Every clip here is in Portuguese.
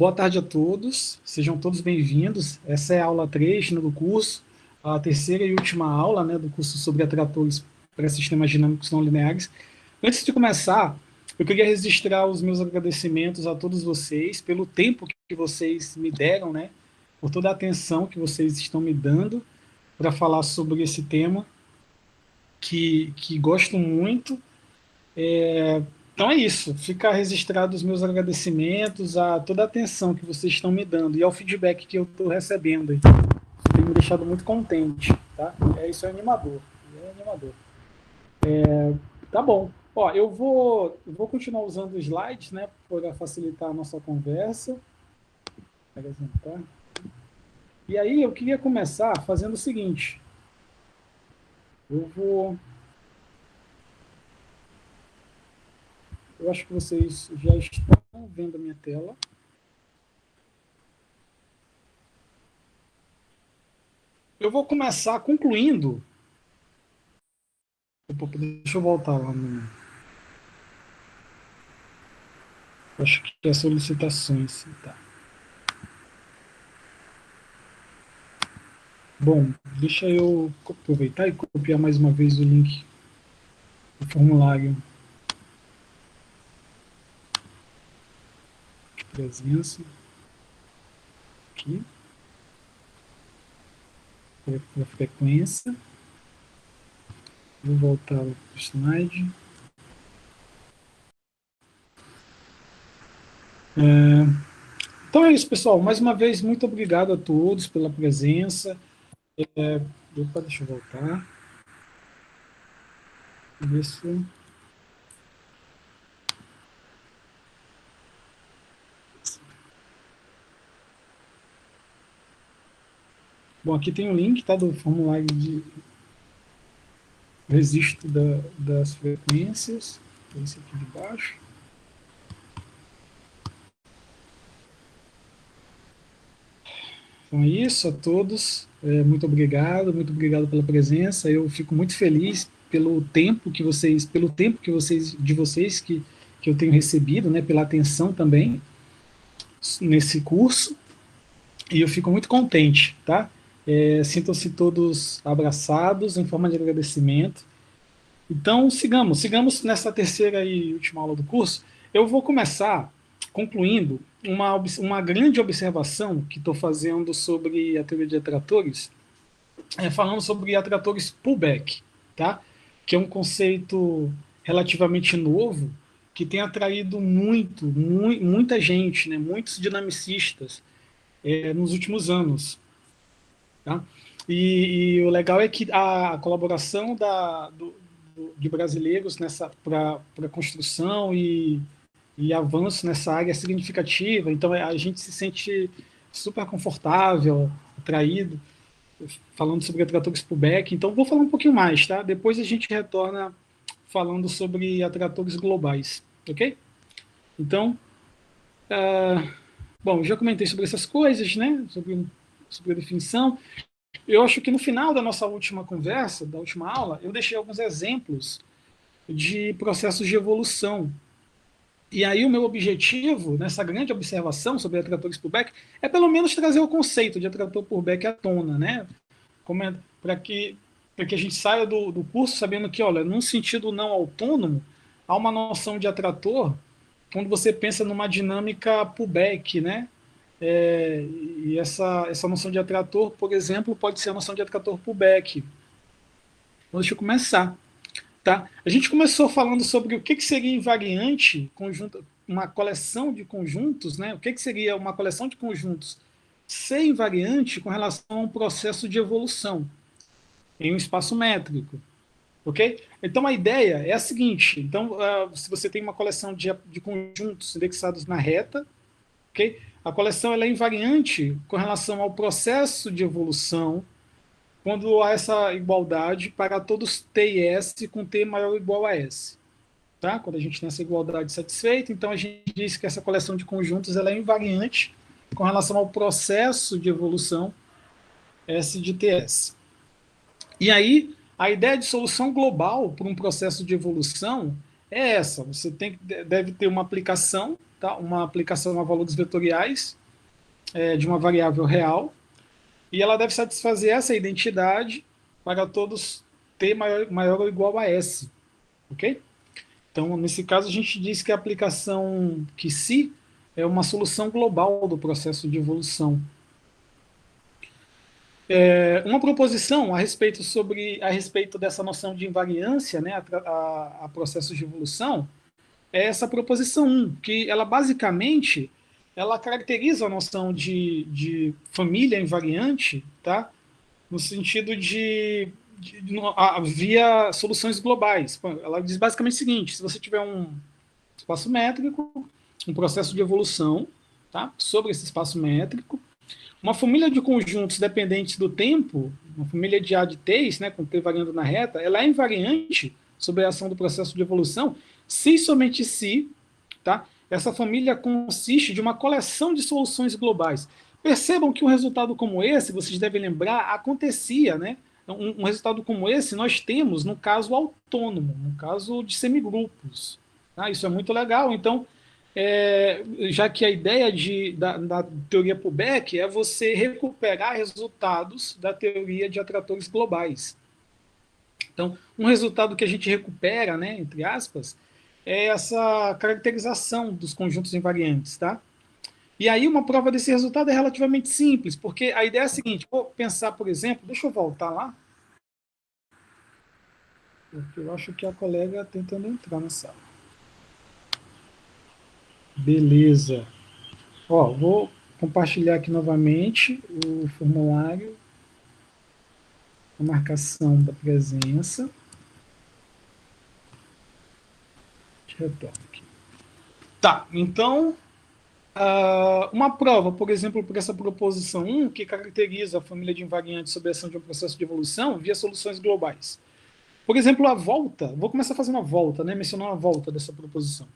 Boa tarde a todos, sejam todos bem-vindos. Essa é a aula 3 do curso, a terceira e última aula do curso sobre atratores para sistemas dinâmicos não lineares. Antes de começar, eu queria registrar os meus agradecimentos a todos vocês pelo tempo que vocês me deram, por toda a atenção que vocês estão me dando para falar sobre esse tema que gosto muito. Então é isso, fica registrado os meus agradecimentos a toda a atenção que vocês estão me dando e ao feedback que eu estou recebendo. Isso tem me deixado muito contente, tá? Isso é animador, Tá bom. Ó, eu vou continuar usando os slides, para facilitar a nossa conversa. Apresentar. E aí eu queria começar fazendo o seguinte. Eu acho que vocês já estão vendo a minha tela. Eu vou começar concluindo. Deixa eu voltar lá no. Acho que é solicitações. Tá. Bom, deixa eu aproveitar e copiar mais uma vez o link do formulário de presença. Aqui. Para a frequência. Vou voltar para o slide. Então é isso, pessoal. Mais uma vez, muito obrigado a todos pela presença. Deixa eu voltar. Isso. Bom, aqui tem o link, tá, do formulário de registro das frequências. Esse aqui de baixo. Então é isso a todos. Muito obrigado pela presença. Eu fico muito feliz pelo tempo que vocês que eu tenho recebido, pela atenção também nesse curso. E eu fico muito contente, tá? Sintam-se todos abraçados em forma de agradecimento. Então, sigamos nessa terceira e última aula do curso. Eu vou começar concluindo uma grande observação que estou fazendo sobre a teoria de atratores, falando sobre atratores pullback, tá? Que é um conceito relativamente novo, que tem atraído muita gente, muitos dinamicistas nos últimos anos. Tá? E o legal é que a colaboração de brasileiros para a construção e avanço nessa área é significativa, então a gente se sente super confortável, atraído, falando sobre atratores pullback. Então vou falar um pouquinho mais, tá? Depois a gente retorna falando sobre atratores globais, ok? Então, bom, já comentei sobre essas coisas, sobre a definição. Eu acho que no final da nossa última conversa, da última aula, eu deixei alguns exemplos de processos de evolução. E aí o meu objetivo, nessa grande observação sobre atratores pullback, é pelo menos trazer o conceito de atrator pullback à tona, para que a gente saia do curso sabendo que, olha, num sentido não autônomo, há uma noção de atrator quando você pensa numa dinâmica pullback, e essa noção de atrator, por exemplo, pode ser a noção de atrator pullback. Então, deixa eu começar. Tá? A gente começou falando sobre o que seria invariante, uma coleção de conjuntos, O que seria uma coleção de conjuntos ser invariante com relação a um processo de evolução em um espaço métrico. Ok? Então a ideia é a seguinte: então, se você tem uma coleção de conjuntos indexados na reta, ok? A coleção ela é invariante com relação ao processo de evolução quando há essa igualdade para todos T e S com T maior ou igual a S. Tá? Quando a gente tem essa igualdade satisfeita, então a gente diz que essa coleção de conjuntos ela é invariante com relação ao processo de evolução S de TS. E aí, a ideia de solução global para um processo de evolução é essa. Você deve ter uma aplicação, tá? Uma aplicação a valores vetoriais de uma variável real, e ela deve satisfazer essa identidade para todos t maior ou igual a s, ok? Então, nesse caso, a gente diz que a aplicação que se é uma solução global do processo de evolução. Uma proposição a respeito dessa noção de invariância, né, a processos de evolução, é essa proposição 1, que ela basicamente ela caracteriza a noção de família invariante, tá? No sentido via soluções globais. Ela diz basicamente o seguinte: se você tiver um espaço métrico, um processo de evolução, tá? Sobre esse espaço métrico, uma família de conjuntos dependentes do tempo, uma família de A de T's, né, com T variando na reta, ela é invariante sobre a ação do processo de evolução, se e somente se, tá? Essa família consiste de uma coleção de soluções globais. Percebam que um resultado como esse, vocês devem lembrar, acontecia, né? Um resultado como esse nós temos no caso autônomo, no caso de semigrupos. Tá? Isso é muito legal. Então, já que a ideia da teoria Pubeck é você recuperar resultados da teoria de atratores globais. Então, um resultado que a gente recupera, né, entre aspas, é essa caracterização dos conjuntos invariantes, tá? E aí uma prova desse resultado é relativamente simples, porque a ideia é a seguinte: vou pensar, por exemplo, deixa eu voltar lá, porque eu acho que a colega está tentando entrar na sala. Beleza. Ó, vou compartilhar aqui novamente o formulário, a marcação da presença. Retorno aqui. Tá, então, uma prova, por exemplo, por essa proposição 1, que caracteriza a família de invariantes sob a ação de um processo de evolução via soluções globais. Por exemplo, a volta, vou começar a fazer uma volta, né, mencionar uma volta dessa proposição.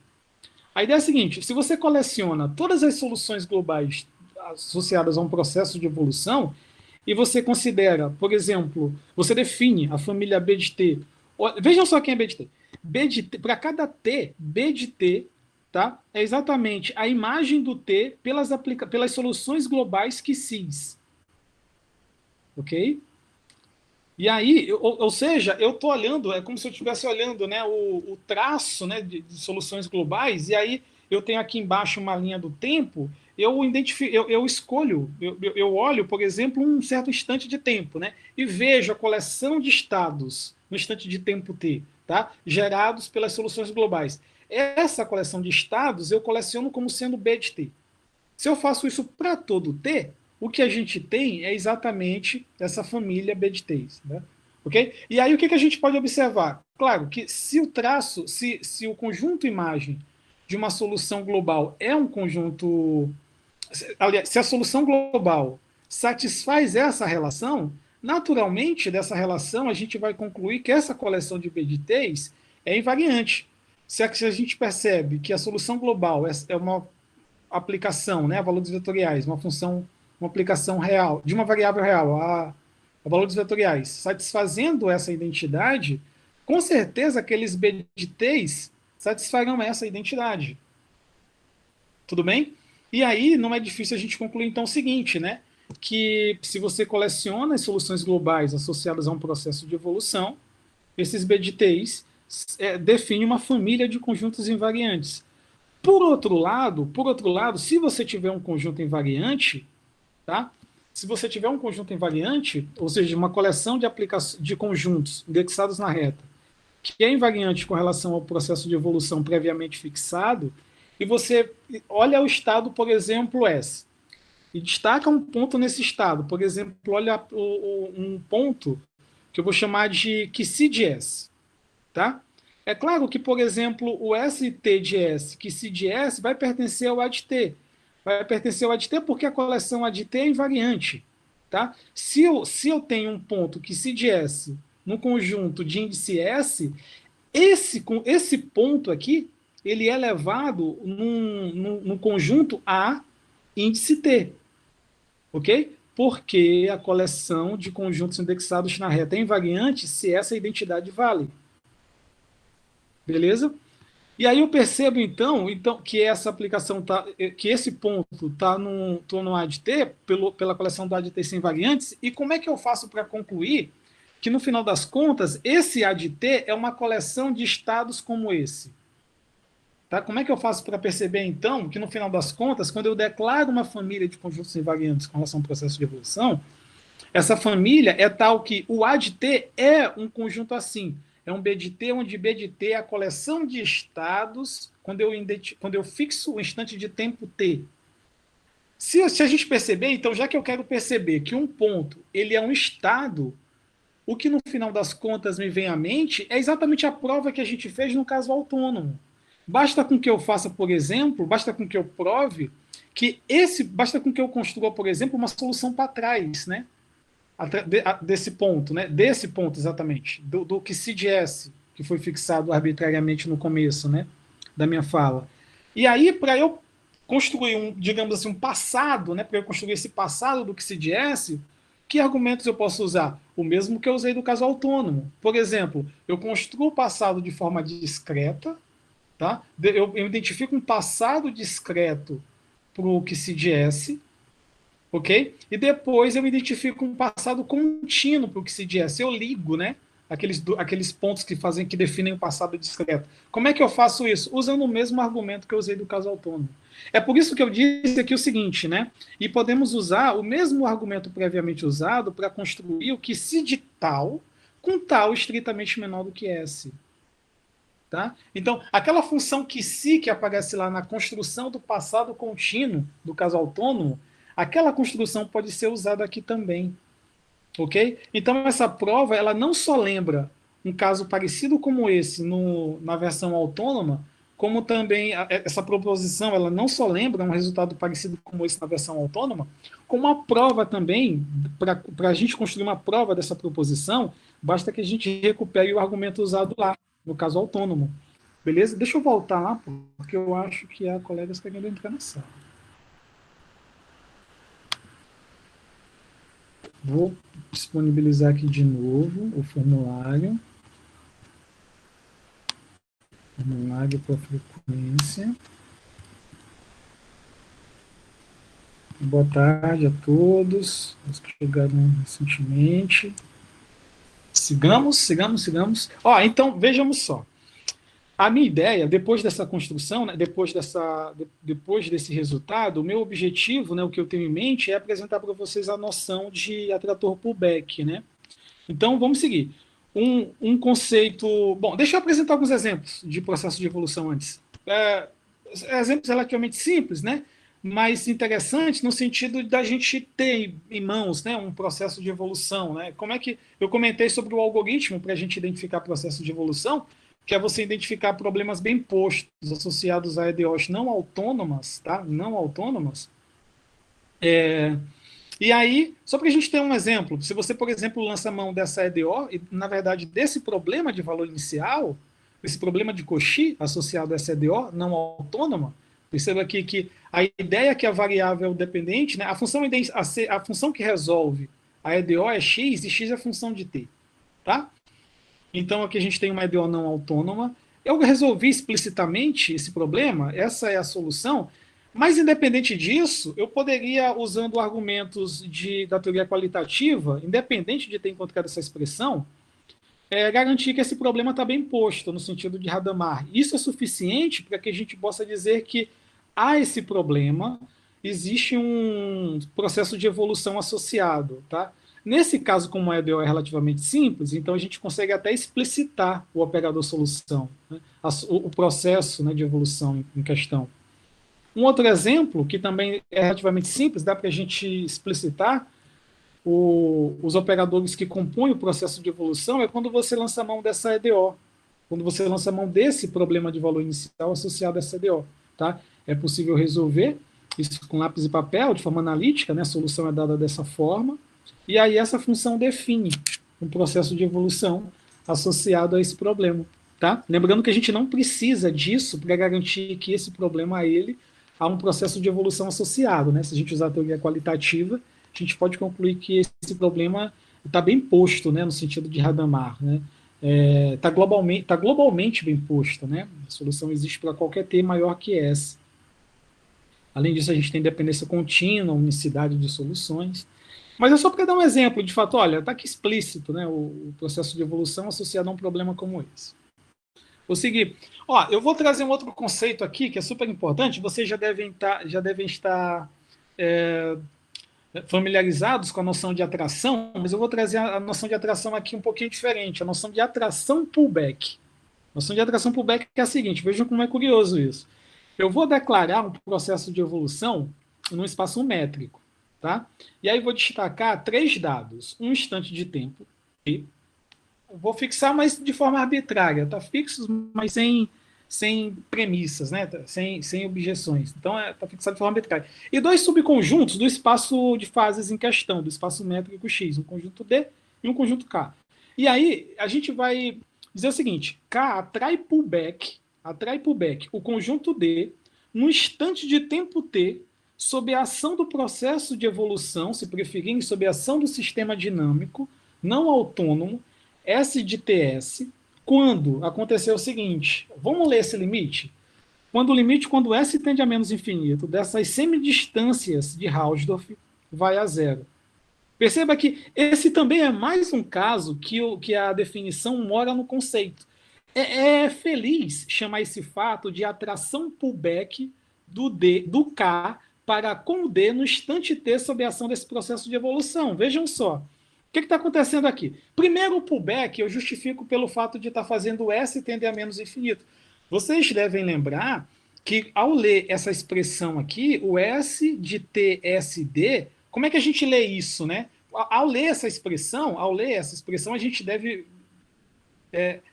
A ideia é a seguinte: se você coleciona todas as soluções globais associadas a um processo de evolução, e você considera, por exemplo, você define a família B de T. Vejam só quem é B de T. B de T, para cada T, B de T, tá? É exatamente a imagem do T pelas soluções globais que CIS. Ok? E aí, ou seja, eu estou olhando, é como se eu estivesse olhando, né, o traço, né, de soluções globais, e aí eu tenho aqui embaixo uma linha do tempo, eu escolho, eu olho, por exemplo, um certo instante de tempo, né, e vejo a coleção de estados no instante de tempo t, tá, gerados pelas soluções globais. Essa coleção de estados eu coleciono como sendo B de t. Se eu faço isso para todo T, o que a gente tem é exatamente essa família B de T's. Né? Okay? E aí o que a gente pode observar? Claro que se o traço, se o conjunto imagem de uma solução global é um conjunto. Aliás, se a solução global satisfaz essa relação, naturalmente dessa relação a gente vai concluir que essa coleção de B de T's é invariante. Se a gente percebe que a solução global é uma aplicação, né, a valores vetoriais, uma função, uma aplicação real, de uma variável real a valores vetoriais, satisfazendo essa identidade, com certeza aqueles BDTs satisfarão essa identidade. Tudo bem? E aí não é difícil a gente concluir então o seguinte, né, que se você coleciona as soluções globais associadas a um processo de evolução, esses BDTs definem uma família de conjuntos invariantes. Por outro lado, se você tiver um conjunto invariante, tá? Se você tiver um conjunto invariante, ou seja, uma coleção de conjuntos indexados na reta, que é invariante com relação ao processo de evolução previamente fixado, e você olha o estado, por exemplo, S, e destaca um ponto nesse estado, por exemplo, olha um ponto que eu vou chamar de QC de S, tá? É claro que, por exemplo, o ST de S, que se de S, vai pertencer ao ADT. Vai pertencer ao ADT porque a coleção ADT é invariante. Tá? Se eu tenho um ponto que se de S no conjunto de índice S, esse ponto aqui, ele é levado num conjunto A índice T. Ok? Porque a coleção de conjuntos indexados na reta é invariante se essa identidade vale. Beleza? E aí eu percebo, então que essa aplicação que esse ponto está no ADT, pela coleção do ADT sem variantes, e como é que eu faço para concluir que, no final das contas, esse ADT é uma coleção de estados como esse? Tá? Como é que eu faço para perceber, então, que, no final das contas, quando eu declaro uma família de conjuntos invariantes com relação ao processo de evolução, essa família é tal que o A de T é um conjunto assim. É um B de T, onde B de T é a coleção de estados quando eu fixo o instante de tempo T. Se a gente perceber, então, já que eu quero perceber que um ponto ele é um estado, o que no final das contas me vem à mente é exatamente a prova que a gente fez no caso autônomo. Basta com que eu faça, por exemplo, basta com que eu prove basta com que eu construa, por exemplo, uma solução para trás, né? Desse ponto, né? Desse ponto exatamente, do que CDS, que foi fixado arbitrariamente no começo, né? Da minha fala. E aí, para eu construir digamos assim, um passado, né? Para eu construir esse passado do que CDS, que argumentos eu posso usar? O mesmo que eu usei do caso autônomo. Por exemplo, eu construo o passado de forma discreta, tá? Eu identifico um passado discreto para o que CDS, ok? E depois eu identifico um passado contínuo para o que CDS. Eu ligo, né? Aqueles pontos que definem o passado discreto. Como é que eu faço isso? Usando o mesmo argumento que eu usei do caso autônomo. É por isso que eu disse aqui o seguinte, né? E podemos usar o mesmo argumento previamente usado para construir o que se de tal com tal estritamente menor do que S. Tá? Então, aquela função que se que aparece lá na construção do passado contínuo do caso autônomo, aquela construção pode ser usada aqui também. Ok? Então, essa prova ela não só lembra um caso parecido como esse na versão autônoma, como também essa proposição ela não só lembra um resultado parecido como esse na versão autônoma, como a prova também, para a gente construir uma prova dessa proposição, basta que a gente recupere o argumento usado lá, no caso autônomo. Beleza? Deixa eu voltar lá, porque eu acho que a colega está querendo entrar na sala. Vou disponibilizar aqui de novo o formulário. Formulário para frequência. Boa tarde a todos, os que chegaram recentemente. Sigamos. Então, vejamos só. A minha ideia, depois dessa construção, né, depois desse resultado, o meu objetivo, né, o que eu tenho em mente, é apresentar para vocês a noção de atrator pullback. Né? Então, vamos seguir. Um conceito... Bom, deixa eu apresentar alguns exemplos de processo de evolução antes. Exemplos relativamente simples, né? Mas interessantes no sentido da gente ter em mãos, né, um processo de evolução. Né? Como é que eu comentei sobre o algoritmo para a gente identificar processo de evolução, que é você identificar problemas bem postos associados a EDOs não autônomas, tá? Não autônomas. E aí, só para a gente ter um exemplo, se você, por exemplo, lança a mão dessa EDO, e na verdade desse problema de valor inicial, esse problema de Cauchy associado a essa EDO não autônoma, perceba aqui que a ideia é que a variável dependente, né, a função que resolve a EDO é x e x é a função de t. Tá? Então, aqui a gente tem uma EDO não autônoma. Eu resolvi explicitamente esse problema, essa é a solução, mas, independente disso, eu poderia, usando argumentos da teoria qualitativa, independente de ter encontrado essa expressão, garantir que esse problema está bem posto, no sentido de Hadamard. Isso é suficiente para que a gente possa dizer que há esse problema, existe um processo de evolução associado, tá? Nesse caso, como a EDO é relativamente simples, então a gente consegue até explicitar o operador solução, né? O processo, né, de evolução em questão. Um outro exemplo, que também é relativamente simples, dá para a gente explicitar os operadores que compõem o processo de evolução, é quando você lança a mão dessa EDO, quando você lança a mão desse problema de valor inicial associado a essa EDO. Tá? É possível resolver isso com lápis e papel, de forma analítica, né? A solução é dada dessa forma, e aí essa função define um processo de evolução associado a esse problema. Tá? Lembrando que a gente não precisa disso para garantir que esse problema há um processo de evolução associado. Né? Se a gente usar a teoria qualitativa, a gente pode concluir que esse problema está bem posto, né, no sentido de Hadamard. Né? tá globalmente bem posta, né? A solução existe para qualquer T maior que S. Além disso, a gente tem dependência contínua, unicidade de soluções. Mas é só para dar um exemplo, de fato, olha, está aqui explícito, né, o processo de evolução associado a um problema como esse. Vou seguir. Ó, eu vou trazer um outro conceito aqui que é super importante. Vocês já devem estar é, familiarizados com a noção de atração, mas eu vou trazer a noção de atração aqui um pouquinho diferente, a noção de atração pullback. A noção de atração pullback é a seguinte, vejam como é curioso isso. Eu vou declarar um processo de evolução num espaço métrico, tá? E aí vou destacar 3 dados, um instante de tempo, e vou fixar, mas de forma arbitrária, tá? Fixos, mas sem premissas, né? Sem objeções. Então, tá fixado de forma arbitrária. E 2 subconjuntos do espaço de fases em questão, do espaço métrico X, um conjunto D e um conjunto K. E aí, a gente vai dizer o seguinte, K atrai pullback o conjunto D num instante de tempo T sob a ação do processo de evolução, se preferirem, sob a ação do sistema dinâmico não autônomo, S de TS, quando aconteceu o seguinte, vamos ler esse limite? Quando S tende a menos infinito, dessas semidistâncias de Hausdorff vai a zero. Perceba que esse também é mais um caso que a definição mora no conceito. É feliz chamar esse fato de atração pullback do K para com o D no instante T sob a ação desse processo de evolução. Vejam só. O que está acontecendo aqui? Primeiro, o pullback eu justifico pelo fato de estar fazendo o S tender a menos infinito. Vocês devem lembrar que, ao ler essa expressão aqui, o S de TSD, como é que a gente lê isso, né? Ao ler essa expressão, a gente deve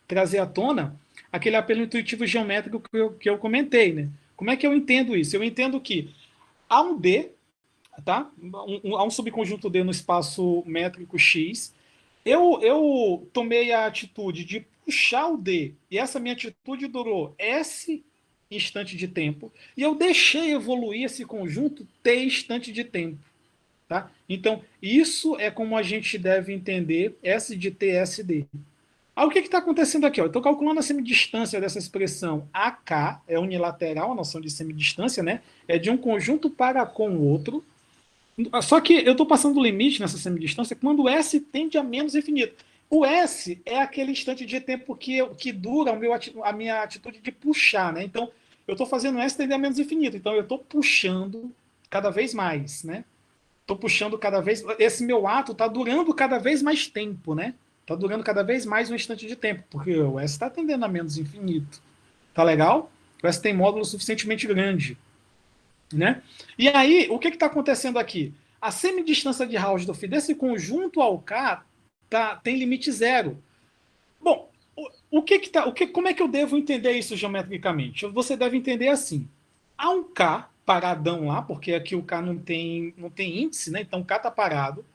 trazer à tona aquele apelo intuitivo geométrico que eu comentei, né? Como é que eu entendo isso? Eu entendo que há um D, tá? Há um subconjunto D no espaço métrico X. Eu tomei a atitude de puxar o D, e essa minha atitude durou S instante de tempo, e eu deixei evoluir esse conjunto T instante de tempo. Tá? Então, isso é como a gente deve entender S de T, S, D. Aí o que está acontecendo aqui? Ó? Eu estou calculando a semidistância dessa expressão AK, é unilateral, a noção de semidistância, né? É de um conjunto para com o outro. Só que eu estou passando o limite nessa semidistância quando o S tende a menos infinito. O S é aquele instante de tempo que dura a minha atitude de puxar, né? Então, eu estou fazendo S tender a menos infinito. Então, eu estou puxando cada vez mais, né? Estou puxando cada vez... Esse meu ato está durando cada vez mais tempo, né? Está durando cada vez mais um instante de tempo, porque o S está tendendo a menos infinito. Tá legal? O S tem módulo suficientemente grande. Né? E aí, o que está acontecendo aqui? A semidistância de Hausdorff desse conjunto ao K tem limite zero. Bom, como é que eu devo entender isso geometricamente? Você deve entender assim. Há um K paradão lá, porque aqui o K não tem índice, né? Então o K está parado.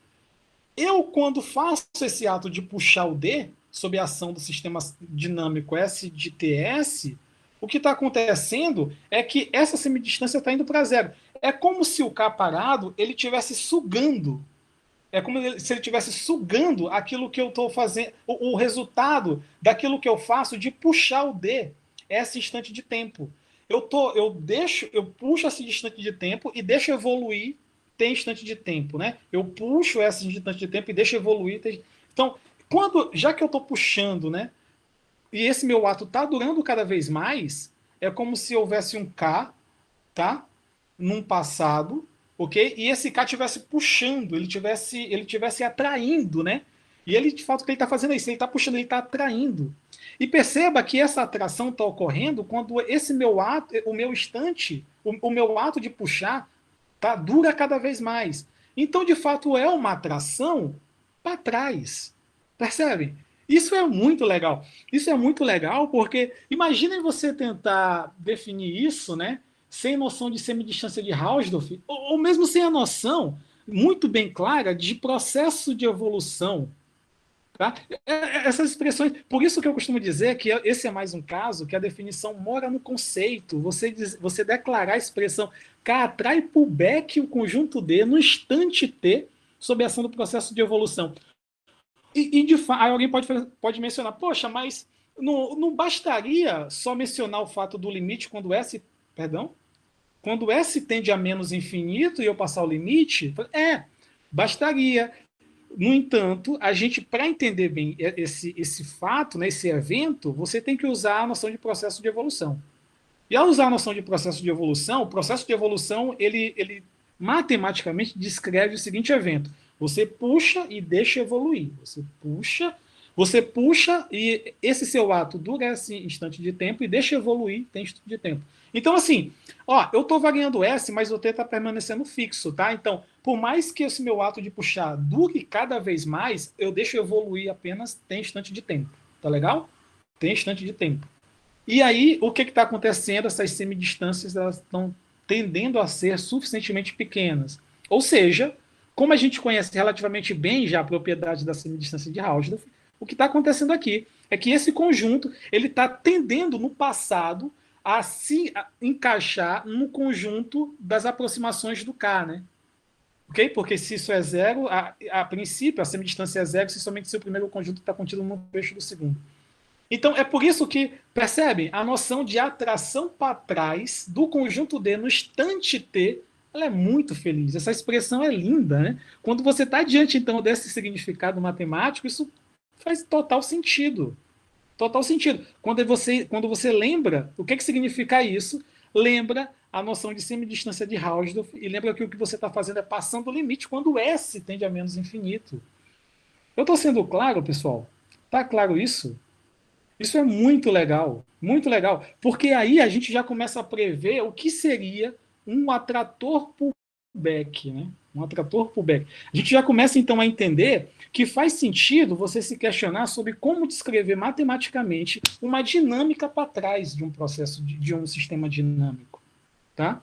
Eu, quando faço esse ato de puxar o D, sob a ação do sistema dinâmico S de TS, o que está acontecendo é que essa semidistância está indo para zero. É como se o K parado ele estivesse sugando. É como se ele estivesse sugando aquilo que eu estou fazendo, o resultado daquilo que eu faço de puxar o D, esse instante de tempo. Eu puxo esse instante de tempo e deixo evoluir tem instante de tempo, né? Eu puxo esse instante de tempo e deixo evoluir. Então, já que eu estou puxando, né? E esse meu ato está durando cada vez mais, é como se houvesse um K, tá? Num passado, ok? E esse K estivesse puxando, ele tivesse atraindo, né? E ele, de fato, o que ele está fazendo é isso, ele está puxando, ele está atraindo. E perceba que essa atração está ocorrendo quando esse meu ato, o meu instante, o meu ato de puxar, tá, dura cada vez mais. Então, de fato, é uma atração para trás. Percebe? Isso é muito legal. Isso é muito legal porque imaginem você tentar definir isso, né, sem noção de semidistância de Hausdorff, ou mesmo sem a noção muito bem clara de processo de evolução. Tá? Essas expressões, por isso que eu costumo dizer que esse é mais um caso que a definição mora no conceito. Você declarar a expressão K atrai pullback o conjunto D no instante T sob a ação do processo de evolução. E de fato, aí alguém pode mencionar, poxa, mas não bastaria só mencionar o fato do limite quando S, perdão, quando S tende a menos infinito e eu passar o limite? Bastaria. No entanto, a gente, para entender bem esse fato, né, esse evento, você tem que usar a noção de processo de evolução. E ao usar a noção de processo de evolução, o processo de evolução, ele matematicamente descreve o seguinte evento. Você puxa e deixa evoluir. Você puxa e esse seu ato dura esse instante de tempo e deixa evoluir tem instante de tempo. Então, assim, eu estou variando S, mas o T está permanecendo fixo, tá? Então, por mais que esse meu ato de puxar dure cada vez mais, eu deixo evoluir apenas tem instante de tempo. Tá legal? Tem instante de tempo. E aí, o que está acontecendo? Essas semidistâncias elas estão tendendo a ser suficientemente pequenas. Ou seja, como a gente conhece relativamente bem já a propriedade da semidistância de Hausdorff, o que está acontecendo aqui é que esse conjunto ele está tendendo no passado a se encaixar no conjunto das aproximações do K, né? Ok? Porque se isso é zero, a princípio a semidistância é zero, se somente se o primeiro conjunto está contido no fecho do segundo. Então, é por isso que, percebe, a noção de atração para trás do conjunto D no instante T, ela é muito feliz. Essa expressão é linda, né? Quando você está diante, então, desse significado matemático, isso faz total sentido. Total sentido. Quando você lembra o que significa isso, lembra a noção de semidistância de Hausdorff e lembra que o que você está fazendo é passando o limite quando S tende a menos infinito. Eu estou sendo claro, pessoal? Está claro isso? Isso é muito legal, porque aí a gente já começa a prever o que seria um atrator pullback, né? Um atrator pullback. A gente já começa então a entender que faz sentido você se questionar sobre como descrever matematicamente uma dinâmica para trás de um processo de um sistema dinâmico, tá?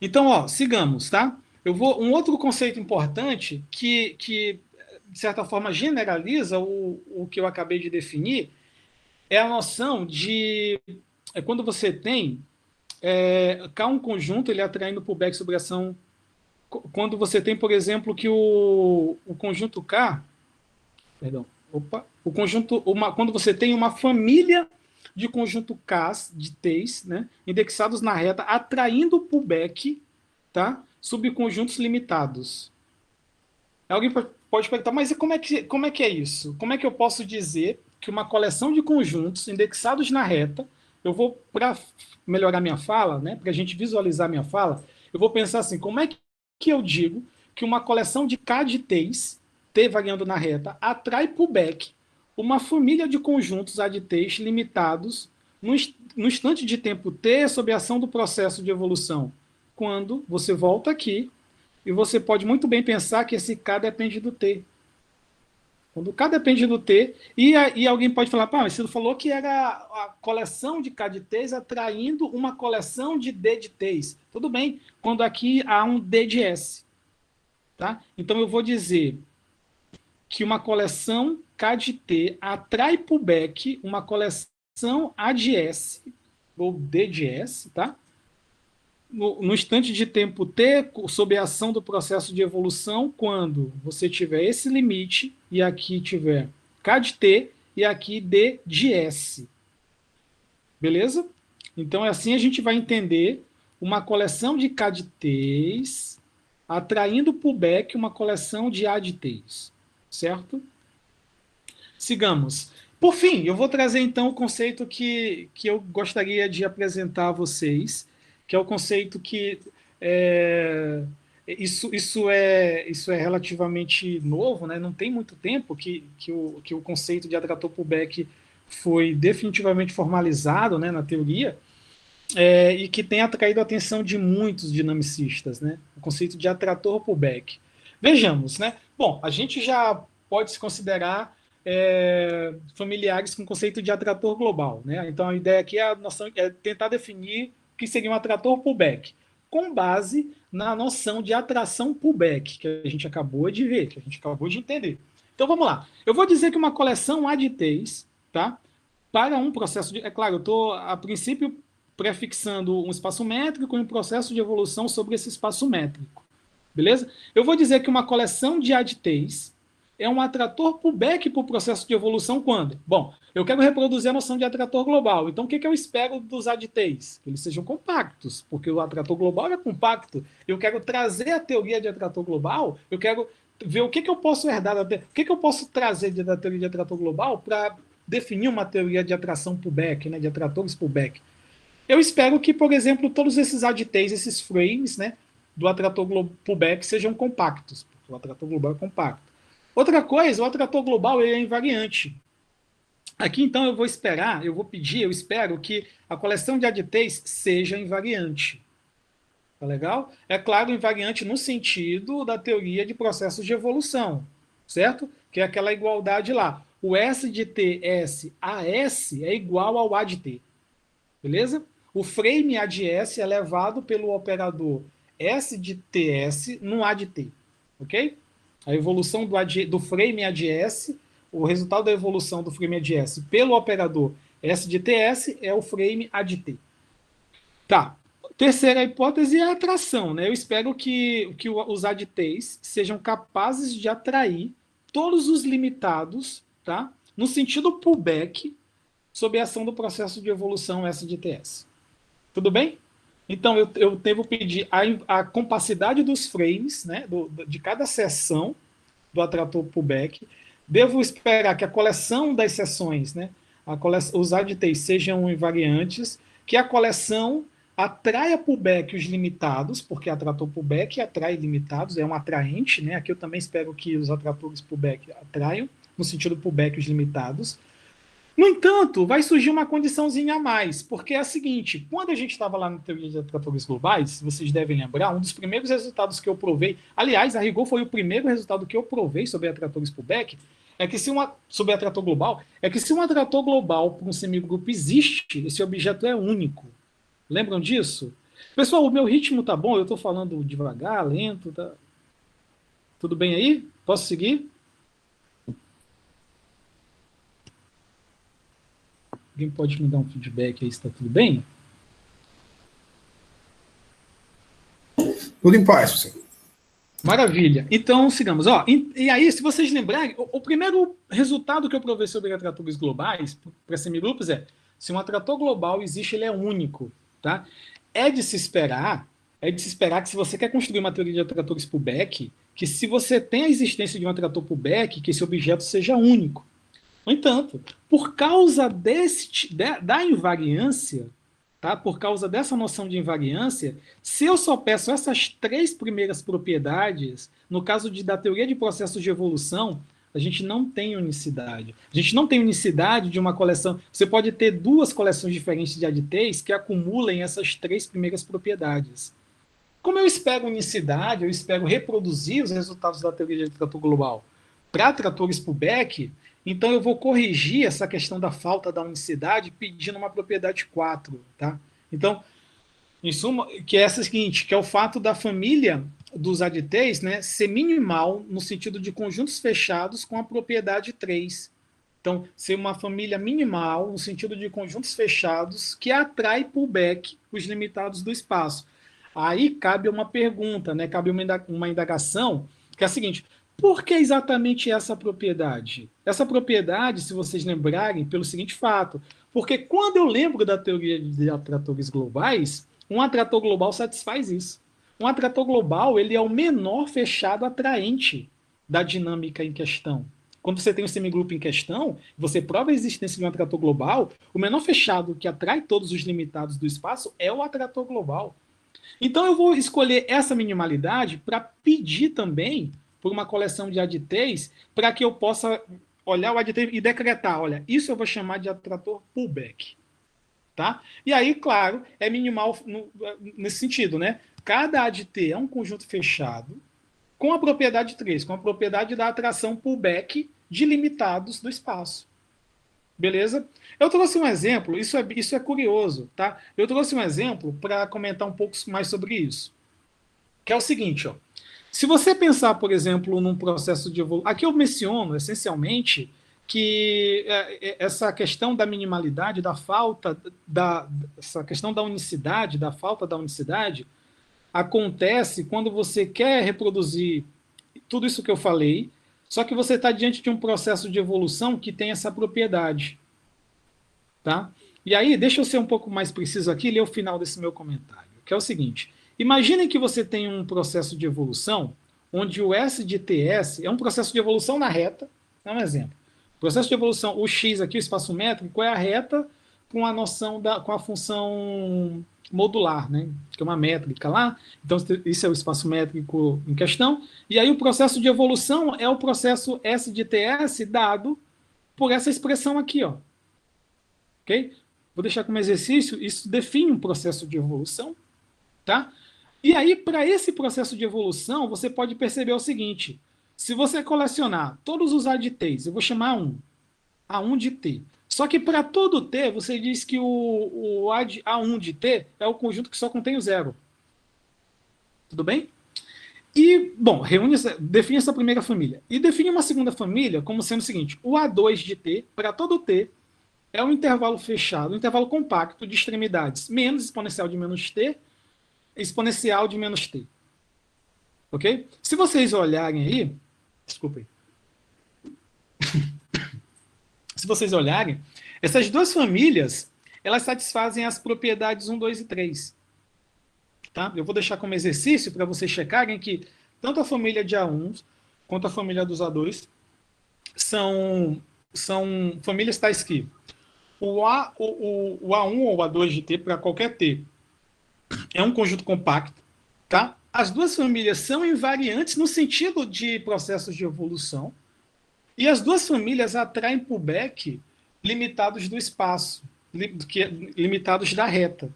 Então, sigamos, tá? Um outro conceito importante que de certa forma generaliza o que eu acabei de definir é a noção de quando você tem K um conjunto, ele atraindo por back sobre ação. Quando você tem, por exemplo, que o conjunto K, perdão, o conjunto, quando você tem uma família de conjunto K de T's, né, indexados na reta, atraindo pullback, tá, subconjuntos limitados. Alguém pode perguntar, mas como é que é isso? Como é que eu posso dizer que uma coleção de conjuntos indexados na reta, eu vou, para melhorar minha fala, né, para a gente visualizar minha fala, eu vou pensar assim, como é que eu digo que uma coleção de K de T's, T variando na reta, atrai pullback uma família de conjuntos A de T's limitados no instante de tempo T sob a ação do processo de evolução? Quando você volta aqui, e você pode muito bem pensar que esse K depende do T. Quando o K depende do T, e alguém pode falar, mas você falou que era a coleção de K de T's atraindo uma coleção de D de T's. Tudo bem, quando aqui há um D de S. Tá? Então eu vou dizer que uma coleção K de T atrai pullback uma coleção A de S, ou D de S, tá? No instante de tempo T, sob a ação do processo de evolução, quando você tiver esse limite, e aqui tiver K de T, e aqui D de S. Beleza? Então, assim a gente vai entender uma coleção de K de T's atraindo pullback uma coleção de A de T's. Certo? Sigamos. Por fim, eu vou trazer então o conceito que eu gostaria de apresentar a vocês, que é o conceito que isso é relativamente novo, né? Não tem muito tempo que o conceito de atrator pullback foi definitivamente formalizado, né, na teoria, e que tem atraído a atenção de muitos dinamicistas, né? O conceito de atrator pullback. Vejamos, né? Bom, a gente já pode se considerar familiares com o conceito de atrator global, né? Então a ideia aqui é tentar definir o que seria um atrator pullback, com base na noção de atração pullback, que a gente acabou de ver, que a gente acabou de entender. Então vamos lá. Eu vou dizer que uma coleção A de T's, tá? Para um processo de. É claro, eu estou, a princípio, prefixando um espaço métrico e um processo de evolução sobre esse espaço métrico. Beleza? Eu vou dizer que uma coleção de A de T's é um atrator pullback para o processo de evolução quando? Bom, eu quero reproduzir a noção de atrator global. Então, o que eu espero dos ADTs? Que eles sejam compactos, porque o atrator global é compacto. Eu quero trazer a teoria de atrator global, eu quero ver o que eu posso herdar, o que eu posso trazer da teoria de atrator global para definir uma teoria de atração pullback, né, de atratores pullback. Eu espero que, por exemplo, todos esses ADTs, esses frames, né, do atrator pullback sejam compactos, porque o atrator global é compacto. Outra coisa, o atrator global ele é invariante. Aqui, então, eu vou esperar, eu vou pedir, eu espero que a coleção de ADTs seja invariante. Tá legal? É claro, invariante no sentido da teoria de processos de evolução, certo? Que é aquela igualdade lá. O S de TS AS é igual ao A de T. Beleza? O frame A de S é levado pelo operador S de TS no A de T. Ok? A evolução do frame A de S, o resultado da evolução do frame A de S pelo operador S de TS é o frame A de T. Tá. Terceira hipótese é a atração. Né? Eu espero que os ADTs sejam capazes de atrair todos os limitados, tá? No sentido pullback, sob a ação do processo de evolução S de TS. Tudo bem? Então, eu devo pedir a compacidade dos frames, né, de cada seção do atrator pullback. Devo esperar que a coleção das seções, né, os ADTs sejam invariantes, que a coleção atraia pullback os limitados, porque atrator pullback atrai limitados, é um atraente, né? Aqui eu também espero que os atratores pullback atraiam, no sentido pullback os limitados. No entanto, vai surgir uma condiçãozinha a mais, porque é a seguinte, quando a gente estava lá na teoria de atratores globais, vocês devem lembrar, um dos primeiros resultados que eu provei, aliás, a rigor foi o primeiro resultado que eu provei sobre atratores pullback, é que sobre atrator global, é que se um atrator global para um semigrupo existe, esse objeto é único. Lembram disso? Pessoal, o meu ritmo tá bom? Eu estou falando devagar, lento, tá? Tudo bem aí? Posso seguir? Alguém pode me dar um feedback aí se está tudo bem? Tudo em paz, professor. Maravilha. Então, sigamos. E aí, se vocês lembrarem, o primeiro resultado que eu provei sobre atratores globais para semigrupos é se um atrator global existe, ele é único. Tá? É de se esperar que se você quer construir uma teoria de atratores pullback, que se você tem a existência de um atrator pullback, que esse objeto seja único. No entanto, por causa da invariância, tá? Por causa dessa noção de invariância, se eu só peço essas três primeiras propriedades, no caso da teoria de processos de evolução, a gente não tem unicidade. A gente não tem unicidade de uma coleção. Você pode ter duas coleções diferentes de ADTs que acumulem essas três primeiras propriedades. Como eu espero unicidade, eu espero reproduzir os resultados da teoria de trator global para tratores pullback, então eu vou corrigir essa questão da falta da unicidade pedindo uma propriedade 4. Tá? Então, em suma, que é essa seguinte, que é o fato da família dos ADTs, né, ser minimal no sentido de conjuntos fechados com a propriedade 3. Então, ser uma família minimal no sentido de conjuntos fechados que atrai pullback os limitados do espaço. Aí cabe uma pergunta, né? Cabe uma indagação, que é a seguinte: por que exatamente essa propriedade? Essa propriedade, se vocês lembrarem, pelo seguinte fato, porque quando eu lembro da teoria de atratores globais, um atrator global satisfaz isso. Um atrator global ele é o menor fechado atraente da dinâmica em questão. Quando você tem um semigrupo em questão, você prova a existência de um atrator global, o menor fechado que atrai todos os limitados do espaço é o atrator global. Então eu vou escolher essa minimalidade para pedir também por uma coleção de ADTs para que eu possa olhar o ADT e decretar, olha, isso eu vou chamar de atrator pullback. Tá? E aí, claro, é minimal nesse sentido, né? Cada ADT é um conjunto fechado com a propriedade 3, com a propriedade da atração pullback de limitados do espaço. Beleza? Eu trouxe um exemplo, isso é curioso, tá? Eu trouxe um exemplo para comentar um pouco mais sobre isso. Que é o seguinte, ó. Se você pensar, por exemplo, num processo de evolução. Aqui eu menciono, essencialmente, que essa questão da minimalidade, da falta, essa questão da unicidade, da falta da unicidade, acontece quando você quer reproduzir tudo isso que eu falei Só que você está diante de um processo de evolução que tem essa propriedade. Tá? E aí, deixa eu ser um pouco mais preciso aqui e ler o final desse meu comentário, que é o seguinte. Imaginem que você tem um processo de evolução onde o S de TS é um processo de evolução na reta. É um exemplo. O processo de evolução, o X aqui, o espaço métrico, é a reta com a noção com a função modular, né? Que é uma métrica lá. Então, isso é o espaço métrico em questão. E aí, o processo de evolução é o processo S de TS dado por essa expressão aqui, ó. Ok? Vou deixar como exercício, isso define um processo de evolução, tá? E aí, para esse processo de evolução, você pode perceber o seguinte, se você colecionar todos os A de T's, eu vou chamar A1 de T. Só que para todo T, você diz que o A1 de T é o conjunto que só contém o zero. Tudo bem? E, bom, define essa primeira família. E define uma segunda família como sendo o seguinte, o A2 de T, para todo T, é um intervalo fechado, um intervalo compacto de extremidades menos exponencial de menos t, exponencial de menos t. Ok? Se vocês olharem aí, desculpem. Se vocês olharem, essas duas famílias, elas satisfazem as propriedades 1, 2 e 3. Tá? Eu vou deixar como exercício para vocês checarem que tanto a família de A1 quanto a família dos A2 são famílias tais que o A1 ou A2 de T, para qualquer T, é um conjunto compacto. Tá? As duas famílias são invariantes no sentido de processos de evolução. E as duas famílias atraem pullback limitados do espaço, limitados da reta.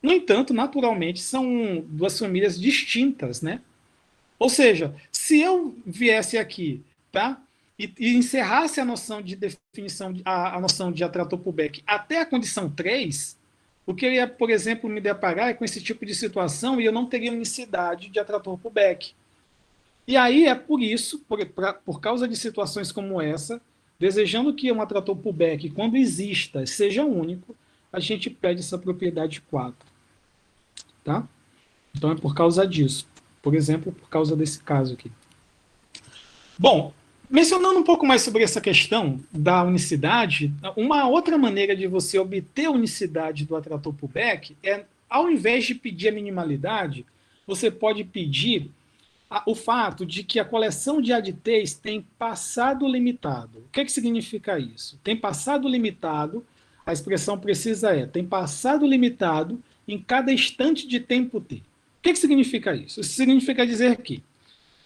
No entanto, naturalmente, são duas famílias distintas, né? Ou seja, se eu viesse aqui, tá? E encerrasse a noção de definição, a noção de atrator pullback até a condição 3, o que eu ia, por exemplo, me deparar é com esse tipo de situação e eu não teria unicidade de atrator pullback. E aí é por isso, por causa de situações como essa, desejando que um atrator pullback, quando exista, seja único, a gente pede essa propriedade 4. Tá? Então é por causa disso. Por exemplo, por causa desse caso aqui. Bom, mencionando um pouco mais sobre essa questão da unicidade, uma outra maneira de você obter a unicidade do atrator pullback é, ao invés de pedir a minimalidade, você pode pedir o fato de que a coleção de ADTs tem passado limitado. O que significa isso? Tem passado limitado, a expressão precisa tem passado limitado em cada instante de tempo t. O que significa isso? Isso significa dizer que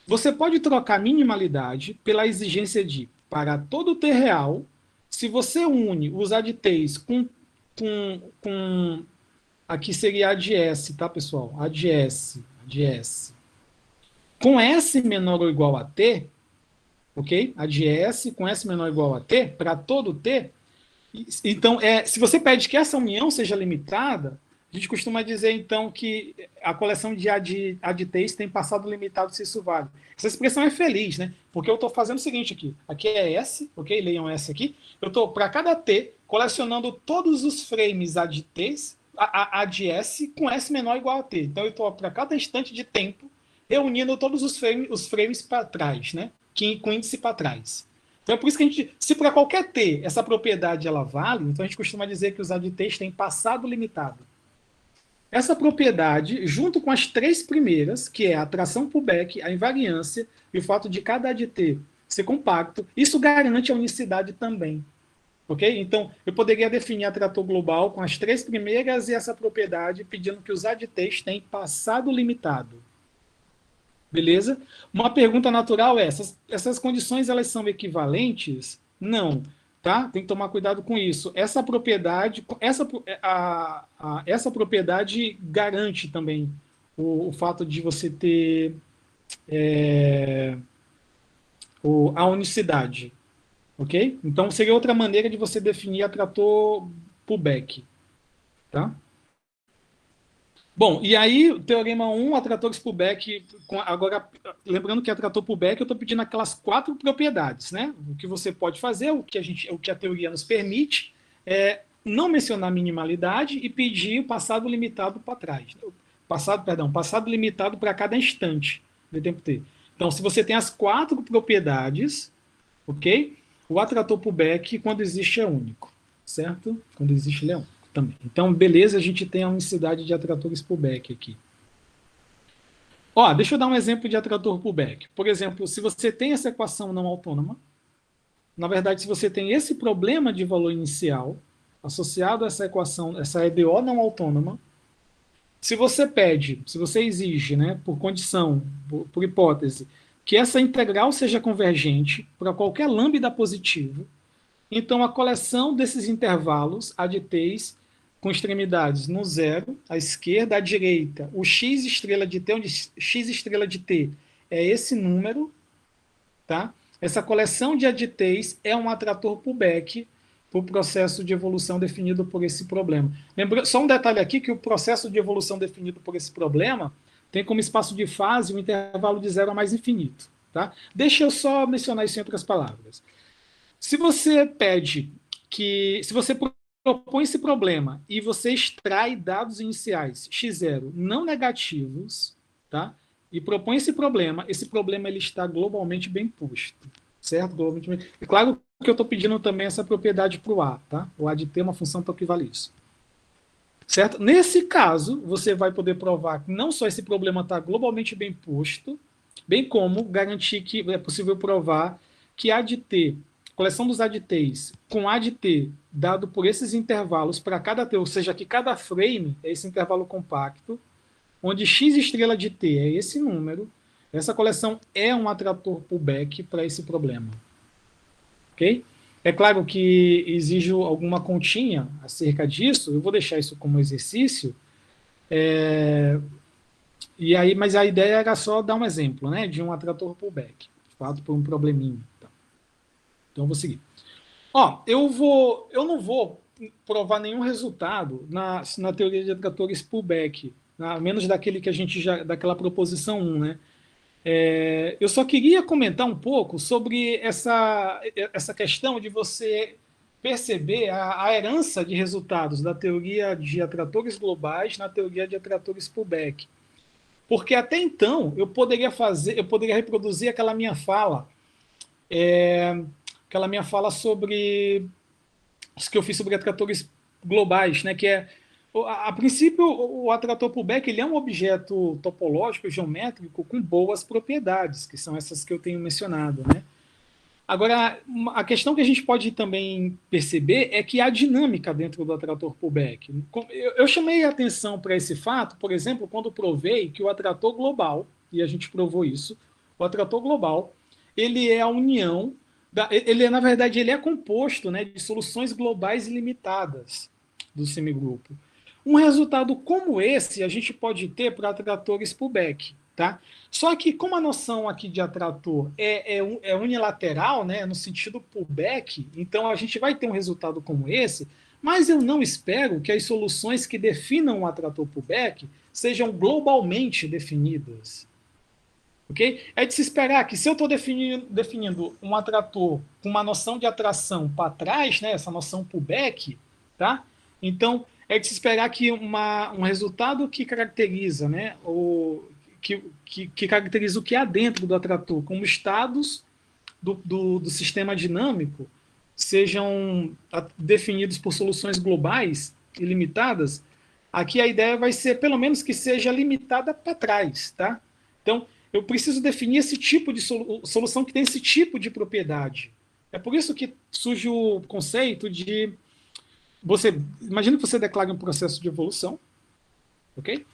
você pode trocar minimalidade pela exigência de, para todo t real, se você une os ADTs com aqui seria a de S, tá, pessoal? A de S. Com S menor ou igual a T, ok? A de S com S menor ou igual a T, para todo T. Então, se você pede que essa união seja limitada, a gente costuma dizer, então, que a coleção de ADTs tem passado limitado se isso vale. Essa expressão é feliz, né? Porque eu estou fazendo o seguinte aqui. Aqui é S, ok? Leiam S aqui. Eu estou, para cada T, colecionando todos os frames ADTs, a de S com S menor ou igual a T. Então, eu estou, para cada instante de tempo, reunindo todos os frames para trás, né? Com índice para trás. Então é por isso que a gente, se para qualquer T essa propriedade ela vale, então a gente costuma dizer que os ADTs têm passado limitado. Essa propriedade, junto com as três primeiras, que é a atração pullback, a invariância e o fato de cada ADT ser compacto, isso garante a unicidade também. Ok? Então, eu poderia definir atrator global com as três primeiras e essa propriedade pedindo que os ADTs têm passado limitado. Beleza? Uma pergunta natural é, essas condições elas são equivalentes? Não. Tá? Tem que tomar cuidado com isso. Essa propriedade, essa propriedade garante também o fato de você ter a unicidade. Ok? Então, seria outra maneira de você definir atrator pullback. Tá? Bom, e aí, o teorema 1, atratores pullback, agora, lembrando que atrator pullback, eu estou pedindo aquelas 4 propriedades, né? O que você pode fazer, o que a teoria nos permite, é não mencionar minimalidade e pedir o passado limitado para trás. Passado limitado para cada instante de tempo t. Então, se você tem as 4 propriedades, ok? O atrator Pullback, quando existe, é único, certo? Quando existe, ele é único também. Então, beleza, a gente tem a unicidade de atratores Pullback aqui. Ó, deixa eu dar um exemplo de atrator Pullback. Por exemplo, se você tem essa equação não autônoma, na verdade, se você tem esse problema de valor inicial associado a essa equação, essa EDO não autônoma, se você pede, se você exige, né, por condição, por hipótese, que essa integral seja convergente para qualquer lambda positivo, então a coleção desses intervalos aditeis com extremidades no zero, à esquerda, à direita, o x estrela de t, onde x estrela de t é esse número, tá? Essa coleção de aditeis é um atrator Pullback para o processo de evolução definido por esse problema. Lembra, só um detalhe aqui, que o processo de evolução definido por esse problema tem como espaço de fase um intervalo de zero a mais infinito. Tá? Deixa eu só mencionar isso em outras palavras. Se você pede que... Se você propõe esse problema e você extrai dados iniciais x0 não negativos, tá? E propõe esse problema ele está globalmente bem posto, certo? Globalmente bem... É claro que eu estou pedindo também essa propriedade para o A, tá? O A de ter uma função para equivaler isso. Certo? Nesse caso, você vai poder provar que não só esse problema está globalmente bem posto, bem como garantir que é possível provar que A de T, coleção dos A de T's, com A de T dado por esses intervalos para cada T, ou seja, que cada frame é esse intervalo compacto, onde x estrela de T é esse número, essa coleção é um atrator Pullback para esse problema. Ok? É claro que exige alguma continha acerca disso, eu vou deixar isso como exercício, e aí, mas a ideia era só dar um exemplo, né, de um atrator Pullback, falado por um probleminha. Então, eu vou seguir. Ó, eu não vou provar nenhum resultado na teoria de atratores Pullback, a menos daquele que a gente já, daquela proposição 1, né? Eu só queria comentar um pouco sobre essa questão de você perceber a herança de resultados da teoria de atratores globais na teoria de atratores Pullback. Porque até então eu poderia reproduzir aquela minha fala sobre isso que eu fiz sobre atratores globais, né? Que é a princípio, o atrator Pullback ele é um objeto topológico, geométrico, com boas propriedades, que são essas que eu tenho mencionado. Né? Agora, a questão que a gente pode também perceber é que há dinâmica dentro do atrator Pullback. Eu chamei a atenção para esse fato, por exemplo, quando provei que o atrator global, e a gente provou isso, o atrator global, ele é a união, na verdade, ele é composto, né, de soluções globais ilimitadas do semigrupo. Um resultado como esse a gente pode ter para atratores Pullback. Tá? Só que como a noção aqui de atrator é unilateral, né, no sentido Pullback, então a gente vai ter um resultado como esse, mas eu não espero que as soluções que definam o atrator Pullback sejam globalmente definidas. Okay? É de se esperar que se eu estou definindo um atrator com uma noção de atração para trás, né, essa noção Pullback, tá? Então é de se esperar que um resultado que caracteriza, né, que caracteriza o que há dentro do atrator como estados do sistema dinâmico sejam definidos por soluções globais ilimitadas, aqui a ideia vai ser, pelo menos, que seja limitada para trás. Tá? Então, eu preciso definir esse tipo de solução que tem esse tipo de propriedade. É por isso que surge o conceito de... Imagina que você declara um processo de evolução, ok?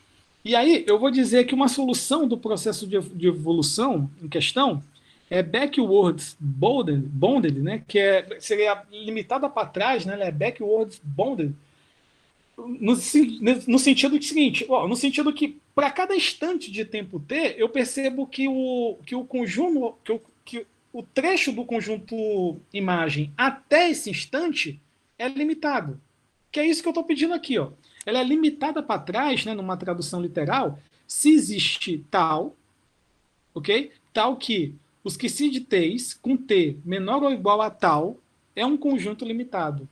E aí, eu vou dizer que uma solução do processo de evolução em questão é backward bounded, né, que seria limitada para trás, né, ela é backward bounded, no sentido seguinte, no sentido que para cada instante de tempo t, eu percebo que o conjunto, que o trecho do conjunto imagem até esse instante é limitado. Que é isso que eu estou pedindo aqui, ó. Ela é limitada para trás, né, numa tradução literal, se existe tal, ok? Tal que os que se de t's com t menor ou igual a tal é um conjunto limitado.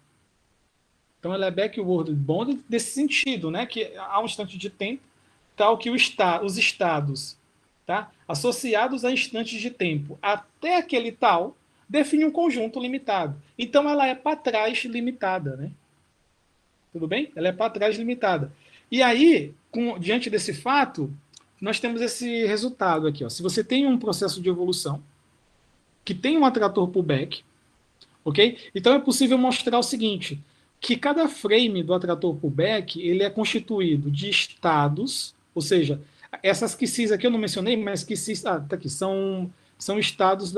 Então ela é backward bounded nesse sentido, né, que há um instante de tempo tal que os estados, tá, associados a instantes de tempo até aquele tal, define um conjunto limitado. Então, ela é para trás limitada, né? Tudo bem? Ela é para trás limitada. E aí, diante desse fato, nós temos esse resultado aqui. Ó. Se você tem um processo de evolução que tem um atrator pullback, ok? Então é possível mostrar o seguinte, que cada frame do atrator pullback ele é constituído de estados, ou seja, essas QCs aqui eu não mencionei, mas QCs, tá aqui, são estados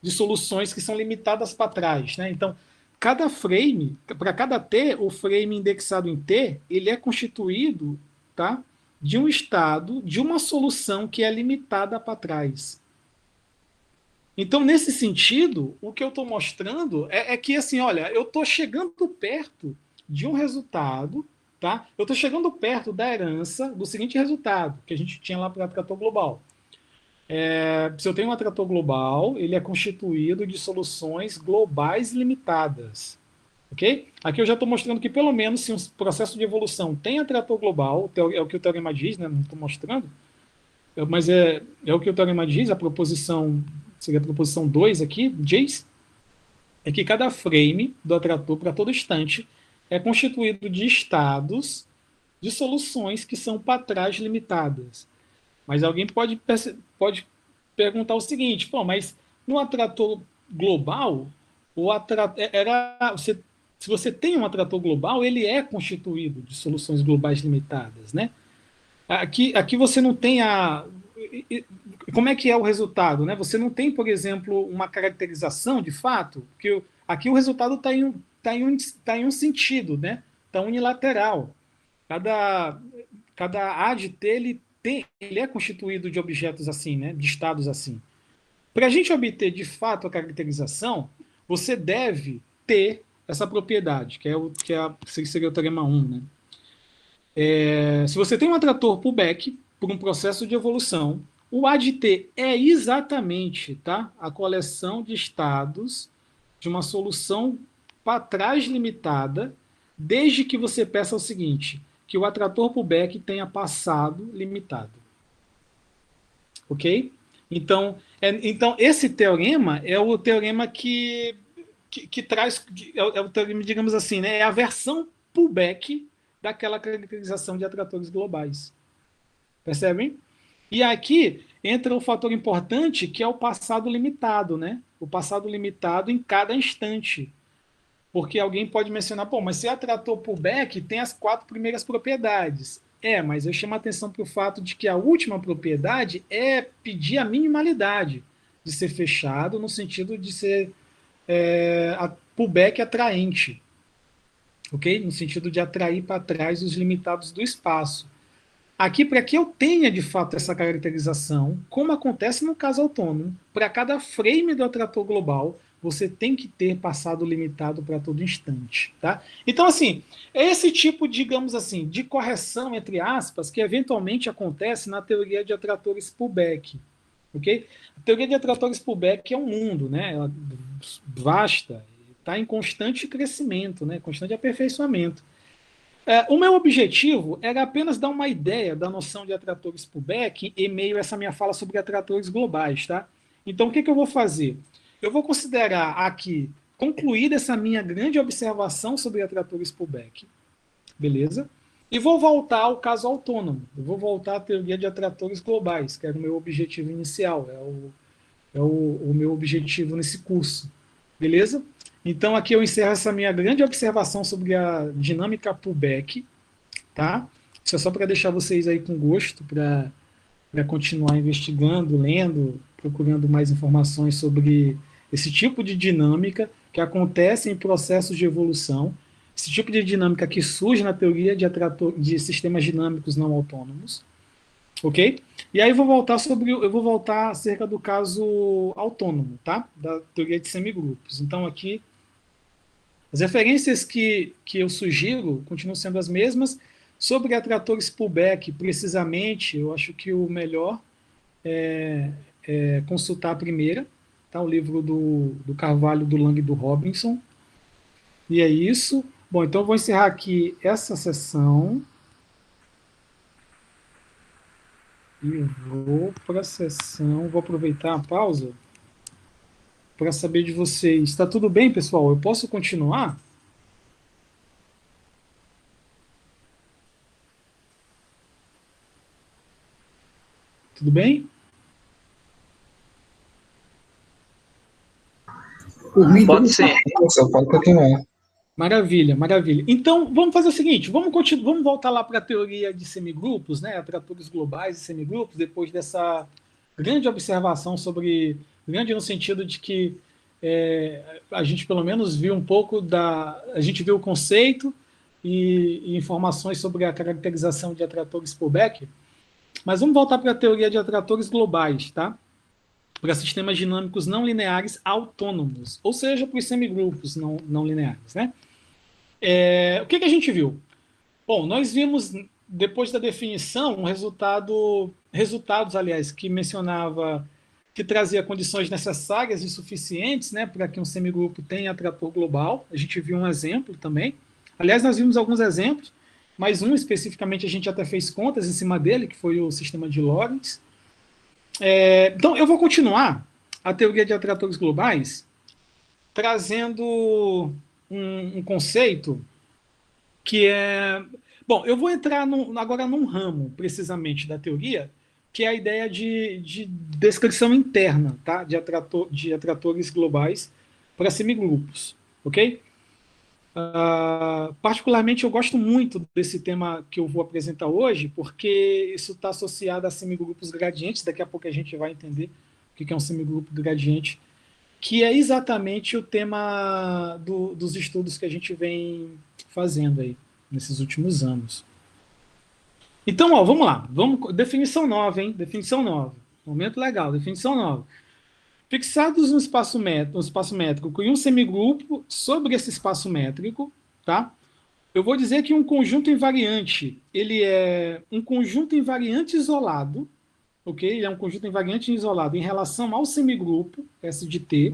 de soluções que são limitadas para trás, né? Então, cada frame, para cada T, o frame indexado em T, ele é constituído, tá, de um estado, de uma solução que é limitada para trás. Então, nesse sentido, o que eu estou mostrando é que, assim, olha, eu estou chegando perto de um resultado, tá? Eu estou chegando perto da herança do seguinte resultado, que a gente tinha lá para o atrator global. Se eu tenho um atrator global, ele é constituído de soluções globais limitadas, ok? Aqui eu já estou mostrando que, pelo menos, se um processo de evolução tem atrator global, é o que o teorema diz, né? Não estou mostrando, mas é o que o teorema diz, a proposição, seria a proposição 2 aqui, diz, é que cada frame do atrator, para todo instante, é constituído de estados de soluções que são para trás limitadas. Mas alguém pode perguntar o seguinte, pô, mas no atrator global, se você tem um atrator global, ele é constituído de soluções globais limitadas, né? Aqui você não tem a... Como é que é o resultado? Né? Você não tem, por exemplo, uma caracterização de fato, que aqui o resultado tá em um sentido, né? Está unilateral. Cada A de T ele é constituído de objetos assim, né? De estados assim. Para a gente obter de fato a caracterização, você deve ter essa propriedade, que seria o teorema 1, né? Se você tem um atrator pullback por um processo de evolução, o ADT é exatamente, tá, a coleção de estados de uma solução para trás limitada, desde que você peça o seguinte, que o atrator pullback tenha passado limitado. Ok? Então esse teorema é o teorema que traz, é o teorema, digamos assim, né, é a versão pullback daquela caracterização de atratores globais. Percebem? E aqui entra o fator importante, que é o passado limitado, né? O passado limitado em cada instante. Porque alguém pode mencionar, pô, mas se atrator pullback tem as 4 primeiras propriedades. Mas eu chamo a atenção para o fato de que a última propriedade é pedir a minimalidade de ser fechado, no sentido de ser a pullback atraente, ok? No sentido de atrair para trás os limitados do espaço. Aqui, para que eu tenha de fato essa caracterização, como acontece no caso autônomo, para cada frame do atrator global, você tem que ter passado limitado para todo instante. Tá? Então, assim, é esse tipo, digamos assim, de correção, entre aspas, que eventualmente acontece na teoria de atratores pullback. Okay? A teoria de atratores pullback é um mundo, né? Ela vasta, está em constante crescimento, né? Constante aperfeiçoamento. O meu objetivo era apenas dar uma ideia da noção de atratores pullback em meio a essa minha fala sobre atratores globais, tá? Então, o que eu vou fazer? Eu vou considerar aqui concluída essa minha grande observação sobre atratores pullback, beleza? E vou voltar ao caso autônomo. Eu vou voltar à teoria de atratores globais, que era o meu objetivo inicial, o meu objetivo nesse curso, beleza? Então, aqui eu encerro essa minha grande observação sobre a dinâmica pullback, tá? Isso é só para deixar vocês aí com gosto, para continuar investigando, lendo, procurando mais informações sobre esse tipo de dinâmica que acontece em processos de evolução, esse tipo de dinâmica que surge na teoria de sistemas dinâmicos não autônomos, ok? E aí eu vou voltar acerca do caso autônomo, tá? Da teoria de semigrupos. Então, aqui as referências que eu sugiro continuam sendo as mesmas. Sobre atratores pullback, precisamente, eu acho que o melhor é consultar a primeira, tá? O livro do Carvalho, do Lang e do Robinson. E é isso. Bom, então eu vou encerrar aqui essa sessão. E vou para a sessão, vou aproveitar a pausa para saber de vocês. Está tudo bem, pessoal? Eu posso continuar? Tudo bem? Por mim, Pode tudo ser. certo, pode continuar. Maravilha, maravilha. Então, vamos fazer o seguinte, vamos voltar lá para a teoria de semigrupos, né, atratores globais e semigrupos, depois dessa grande observação sobre, grande no sentido de que a gente pelo menos viu um pouco a gente viu o conceito e informações sobre a caracterização de atratores por Becker, mas vamos voltar para a teoria de atratores globais, tá? Para sistemas dinâmicos não lineares autônomos, ou seja, para os semigrupos não lineares, né? O que a gente viu? Bom, nós vimos, depois da definição, resultados, aliás, que mencionava que trazia condições necessárias e suficientes, né, para que um semigrupo tenha atrator global. A gente viu um exemplo também. Aliás, nós vimos alguns exemplos, mas um especificamente a gente até fez contas em cima dele, que foi o sistema de Lorentz. Então, eu vou continuar a teoria de atratores globais, trazendo um conceito que é... Bom, eu vou entrar agora num ramo, precisamente, da teoria, que é a ideia de descrição interna, tá? De atratores globais para semigrupos, ok? Particularmente, eu gosto muito desse tema que eu vou apresentar hoje, porque isso está associado a semigrupos gradientes, daqui a pouco a gente vai entender o que é um semigrupo gradiente, que é exatamente o tema dos estudos que a gente vem fazendo aí nesses últimos anos. Então, ó, vamos lá. Definição nova, hein? Definição nova. Momento legal, definição nova. Fixados no espaço métrico e um semigrupo sobre esse espaço métrico, tá? Eu vou dizer que um conjunto invariante, ele é um conjunto invariante isolado, ok? Ele é um conjunto invariante isolado em relação ao semigrupo, S de T,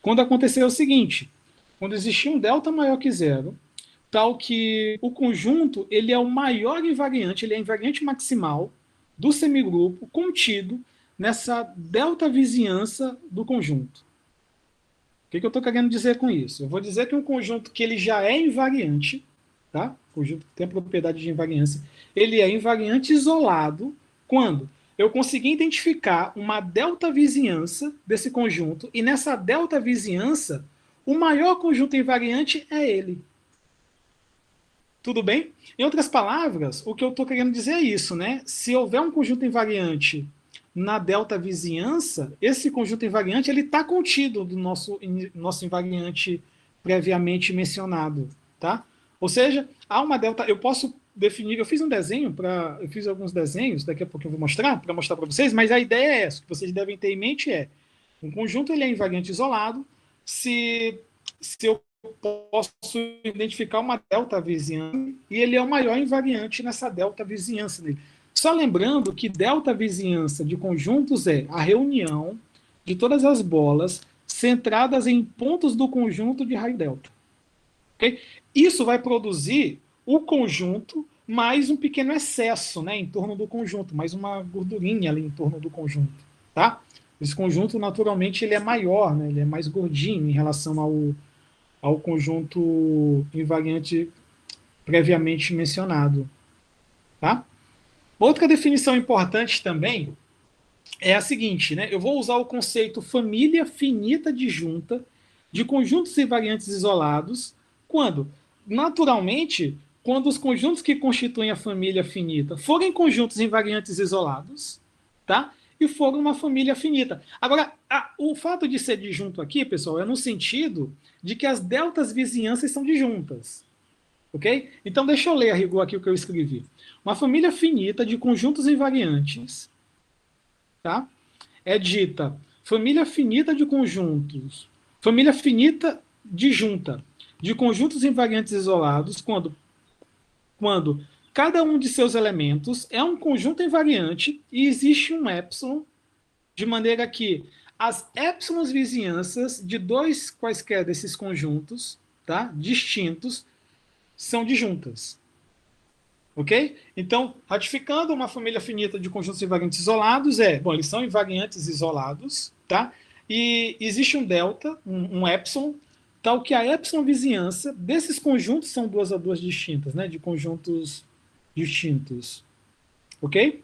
quando acontecer o seguinte, quando existir um delta maior que zero, tal que o conjunto ele é o maior invariante, ele é invariante maximal do semigrupo contido nessa delta vizinhança do conjunto. O que eu estou querendo dizer com isso? Eu vou dizer que um conjunto que ele já é invariante, tá? Conjunto que tem a propriedade de invariância, ele é invariante isolado quando eu conseguir identificar uma delta vizinhança desse conjunto e nessa delta vizinhança o maior conjunto invariante é ele. Tudo bem? Em outras palavras, o que eu estou querendo dizer é isso, né? Se houver um conjunto invariante na delta vizinhança, esse conjunto invariante ele está contido do nosso invariante previamente mencionado, tá? Ou seja, há uma delta. Eu posso definir. Eu fiz um desenho eu fiz alguns desenhos. Daqui a pouco eu vou mostrar para vocês. Mas a ideia é essa. O que vocês devem ter em mente é um conjunto ele é invariante isolado se eu posso identificar uma delta vizinhança e ele é o maior invariante nessa delta vizinhança dele. Só lembrando que delta vizinhança de conjuntos é a reunião de todas as bolas centradas em pontos do conjunto de raio delta. Okay? Isso vai produzir o conjunto mais um pequeno excesso, né, em torno do conjunto, mais uma gordurinha ali em torno do conjunto, tá? Esse conjunto, naturalmente, ele é maior, né, ele é mais gordinho em relação ao conjunto invariante previamente mencionado. Tá? Outra definição importante também é a seguinte, né? Eu vou usar o conceito família finita disjunta de conjuntos invariantes isolados, quando, naturalmente, quando os conjuntos que constituem a família finita forem conjuntos invariantes isolados, tá? E forem uma família finita. Agora, o fato de ser disjunto aqui, pessoal, é no sentido de que as deltas vizinhanças são disjuntas. Ok? Então, deixa eu ler a rigor aqui o que eu escrevi. Uma família finita de conjuntos invariantes, tá? É dita família finita de conjuntos, família finita disjunta de conjuntos invariantes isolados quando cada um de seus elementos é um conjunto invariante e existe um epsilon, de maneira que as épsilons vizinhanças de dois quaisquer desses conjuntos, tá, distintos, são disjuntas. Ok? Então, ratificando, uma família finita de conjuntos invariantes isolados bom, eles são invariantes isolados, tá? E existe um delta, um epsilon, tal que a epsilon vizinhança desses conjuntos são 2 a 2 distintas, né? De conjuntos distintos, ok?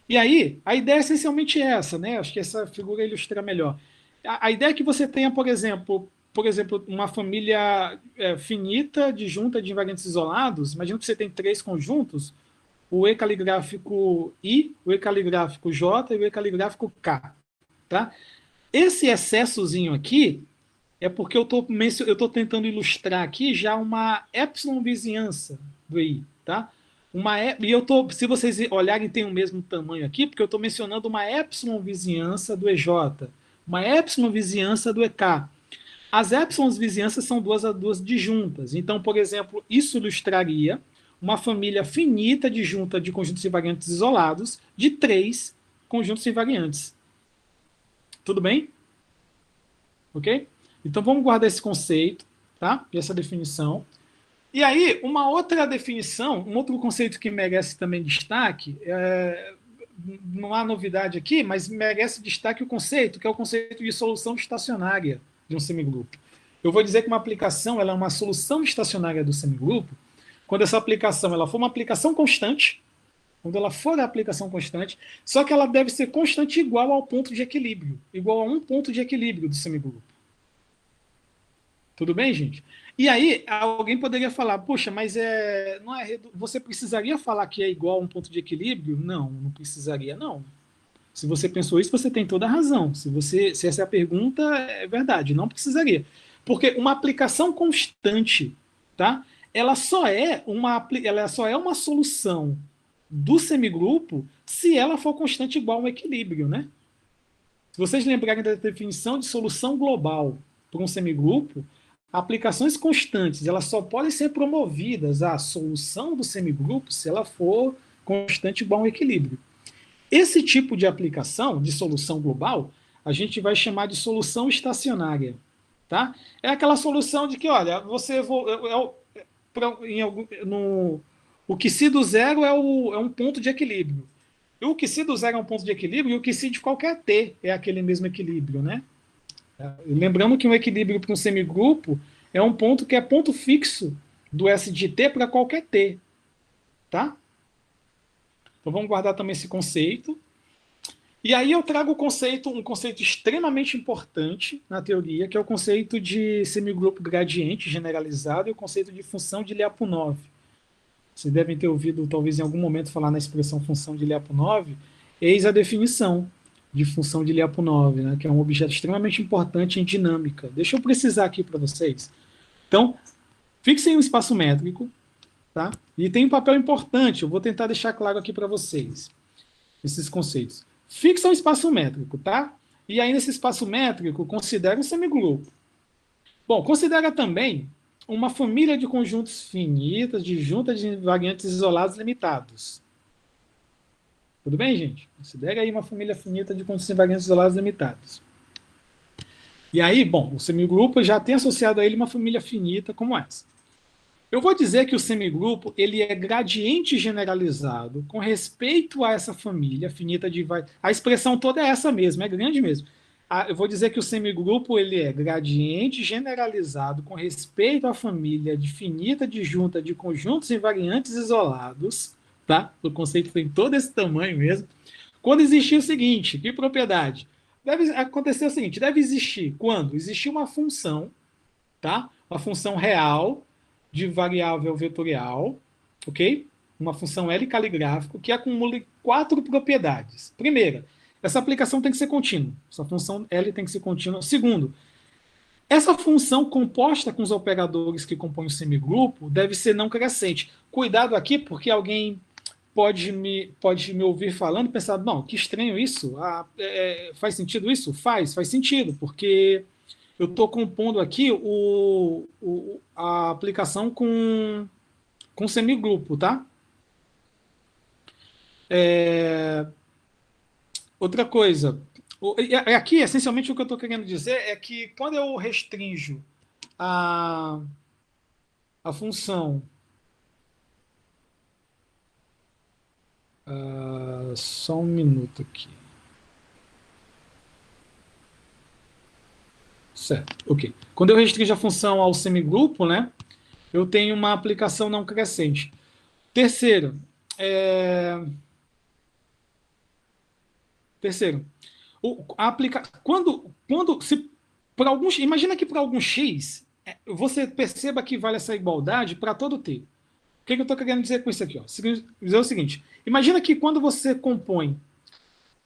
E aí, a ideia é essencialmente essa, né? Acho que essa figura ilustra melhor. A ideia é que você tenha, por exemplo, uma família finita de junta de invariantes isolados. Imagina que você tem 3 conjuntos, o E caligráfico I, o E caligráfico J e o E caligráfico K. Tá? Esse excessozinho aqui é porque eu estou tentando ilustrar aqui já uma epsilon vizinhança do I. Tá? E se vocês olharem, tem o mesmo tamanho aqui, porque eu estou mencionando uma epsilon vizinhança do EJ, uma epsilon vizinhança do EK. As epsilons vizinhanças são 2 a 2 disjuntas. Então, por exemplo, isso ilustraria uma família finita de junta de conjuntos invariantes isolados de 3 conjuntos invariantes. Tudo bem? Ok? Então, vamos guardar esse conceito, tá? E essa definição. E aí, uma outra definição, um outro conceito que merece também destaque, não há novidade aqui, mas merece destaque o conceito, que é o conceito de solução estacionária de um semigrupo. Eu vou dizer que uma aplicação ela é uma solução estacionária do semigrupo quando essa aplicação ela for uma aplicação constante, quando ela for a aplicação constante, só que ela deve ser constante igual ao ponto de equilíbrio, igual a um ponto de equilíbrio do semigrupo. Tudo bem, gente? E aí, alguém poderia falar, poxa, mas você precisaria falar que é igual a um ponto de equilíbrio? Não, não precisaria, não. Se você pensou isso, você tem toda a razão. Se essa é a pergunta, é verdade, não precisaria. Porque uma aplicação constante, tá? Ela só é uma solução do semigrupo se ela for constante igual a um equilíbrio, né? Se vocês lembrarem da definição de solução global para um semigrupo, aplicações constantes, elas só podem ser promovidas à solução do semigrupo se ela for constante igual a um equilíbrio. Esse tipo de aplicação, de solução global, a gente vai chamar de solução estacionária. Tá? É aquela solução de que, olha, o que se do zero é um ponto de equilíbrio. E o que se do zero é um ponto de equilíbrio, e o que se de qualquer t é aquele mesmo equilíbrio. Né? Lembrando que um equilíbrio para um semigrupo é um ponto que é ponto fixo do S de t para qualquer t. Tá? Então vamos guardar também esse conceito. E aí eu trago um conceito extremamente importante na teoria, que é o conceito de semigrupo gradiente generalizado e o conceito de função de Lyapunov. Vocês devem ter ouvido, talvez em algum momento, falar na expressão função de Lyapunov. Eis a definição de função de Lyapunov, né, que é um objeto extremamente importante em dinâmica. Deixa eu precisar aqui para vocês. Então, fixem um espaço métrico, tá? E tem um papel importante, eu vou tentar deixar claro aqui para vocês esses conceitos. Fixa um espaço métrico, tá? E aí, nesse espaço métrico, considera um semigrupo. Bom, considera também uma família de conjuntos finitas de juntas de invariantes isolados limitados. Tudo bem, gente? Considera aí uma família finita de conjuntos invariantes isolados limitados. E aí, bom, o semigrupo já tem associado a ele uma família finita como essa. Eu vou dizer que o semigrupo ele é gradiente generalizado com respeito a essa família finita de... A expressão toda é essa mesmo, é grande mesmo. Eu vou dizer que o semigrupo ele é gradiente generalizado com respeito à família de finita disjunta de conjuntos invariantes isolados, tá? O conceito tem todo esse tamanho mesmo. Quando existir o seguinte, que propriedade? Deve acontecer o seguinte, deve existir quando existir uma função, tá? Uma função real de variável vetorial, ok? Uma função L caligráfico que acumule 4 propriedades. Primeira, essa aplicação tem que ser contínua. Essa função L tem que ser contínua. Segundo, essa função composta com os operadores que compõem o semigrupo deve ser não crescente. Cuidado aqui, porque alguém pode me ouvir falando e pensar, não, que estranho isso. Faz sentido isso? Faz sentido, porque eu estou compondo aqui a aplicação com semigrupo, tá? Outra coisa, aqui, essencialmente, o que eu estou querendo dizer é que quando eu restringo a função Só um minuto aqui. Certo, ok. Quando eu restringo a função ao semigrupo, né, eu tenho uma aplicação não crescente. Terceiro, terceiro, quando se por alguns, imagina que por algum x você perceba que vale essa igualdade para todo t. O que eu estou querendo dizer com isso aqui? Ó? Dizer o seguinte: imagina que quando você compõe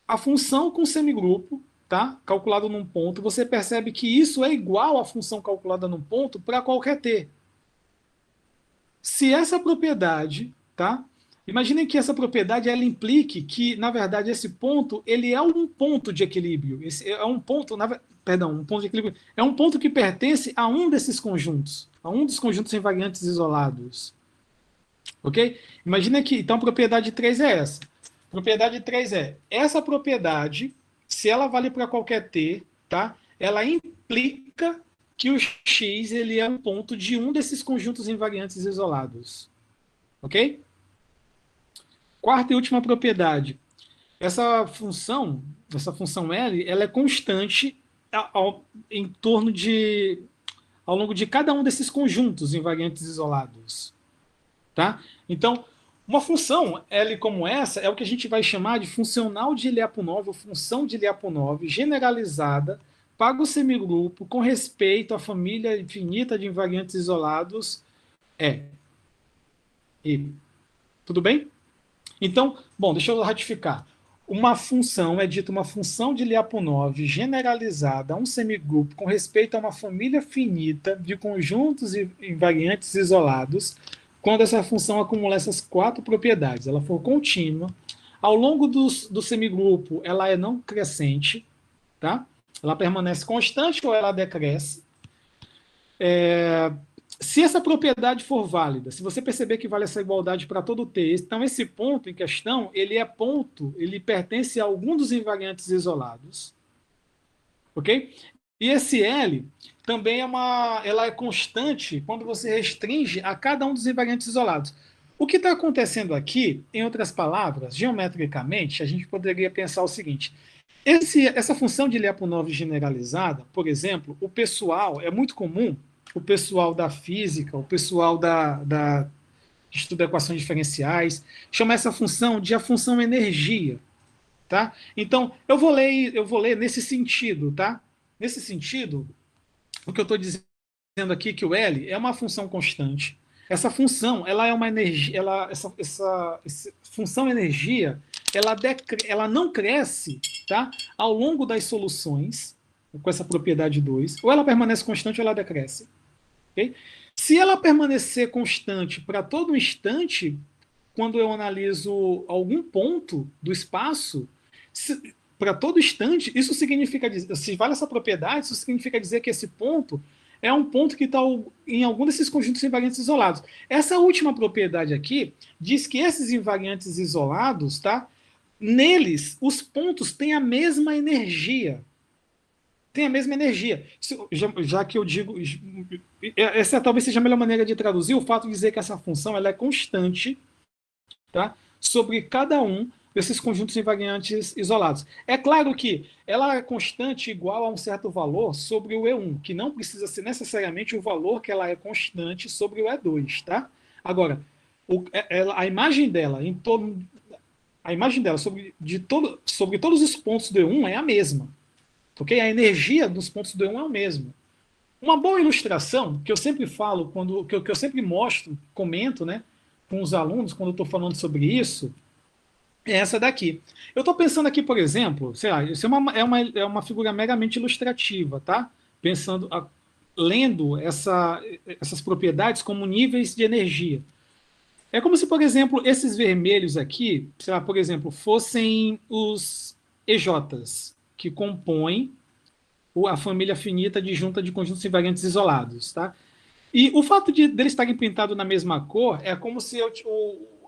a função com semigrupo, tá, calculado num ponto, você percebe que isso é igual à função calculada num ponto para qualquer t. Se essa propriedade, tá? Imaginem que essa propriedade ela implique que, na verdade, esse ponto ele é um ponto de equilíbrio. Esse é um ponto, perdão, um ponto de equilíbrio é um ponto que pertence a um desses conjuntos, a um dos conjuntos invariantes isolados. Ok? Imagina que, então, a propriedade 3 é essa. A propriedade 3 é essa propriedade, se ela vale para qualquer t, tá? Ela implica que o x ele é um ponto de um desses conjuntos invariantes isolados. Ok? Quarta e última propriedade. Essa função L, ela é constante em torno de ao longo de cada um desses conjuntos invariantes isolados. Tá? Então, uma função L como essa é o que a gente vai chamar de funcional de Lyapunov, ou função de Lyapunov generalizada para o semigrupo com respeito à família infinita de invariantes isolados E. Tudo bem? Então, bom, deixa eu ratificar. Uma função é dita uma função de Lyapunov generalizada a um semigrupo com respeito a uma família finita de conjuntos invariantes isolados, quando essa função acumula essas quatro propriedades. Ela for contínua. Ao longo do semigrupo, ela é não crescente, tá? Ela permanece constante ou ela decresce. Se essa propriedade for válida, se você perceber que vale essa igualdade para todo t, então esse ponto em questão, ele pertence a algum dos invariantes isolados, ok? E esse L também ela é constante quando você restringe a cada um dos invariantes isolados. O que está acontecendo aqui, em outras palavras, geometricamente, a gente poderia pensar o seguinte: essa função de Lyapunov generalizada, por exemplo, o pessoal, é muito comum, o pessoal da física, o pessoal da estudo de equações diferenciais, chama essa função de a função energia. Tá? Então, eu vou ler nesse sentido. Tá? Nesse sentido, o que eu estou dizendo aqui que o L é uma função constante. Essa função, ela é uma energia, essa função energia, ela não cresce, tá? Ao longo das soluções, com essa propriedade 2, ou ela permanece constante ou ela decresce. Okay? Se ela permanecer constante para todo instante, quando eu analiso algum ponto do espaço, para todo instante, isso significa dizer, se vale essa propriedade, isso significa dizer que esse ponto é um ponto que está em algum desses conjuntos invariantes isolados. Essa última propriedade aqui diz que esses invariantes isolados, tá? Neles, os pontos têm a mesma energia. Tem a mesma energia. Já que eu digo, essa talvez seja a melhor maneira de traduzir o fato de dizer que essa função ela é constante, tá? Sobre cada um desses conjuntos invariantes isolados. É claro que ela é constante igual a um certo valor sobre o E1, que não precisa ser necessariamente o valor que ela é constante sobre o E2, tá? Agora, a imagem dela em torno a imagem dela sobre todos os pontos do E1 é a mesma. Okay? A energia dos pontos do E1 é o mesmo. Uma boa ilustração, que eu sempre falo, que eu sempre mostro, comento, né, com os alunos, quando eu estou falando sobre isso, é essa daqui. Eu estou pensando aqui, por exemplo, sei lá, isso é uma figura meramente ilustrativa, tá? Pensando, lendo essas propriedades como níveis de energia. É como se, por exemplo, esses vermelhos aqui, sei lá, por exemplo, fossem os EJs, que compõem a família finita disjunta de conjuntos invariantes isolados, tá? E o fato de deles estarem pintados na mesma cor é como se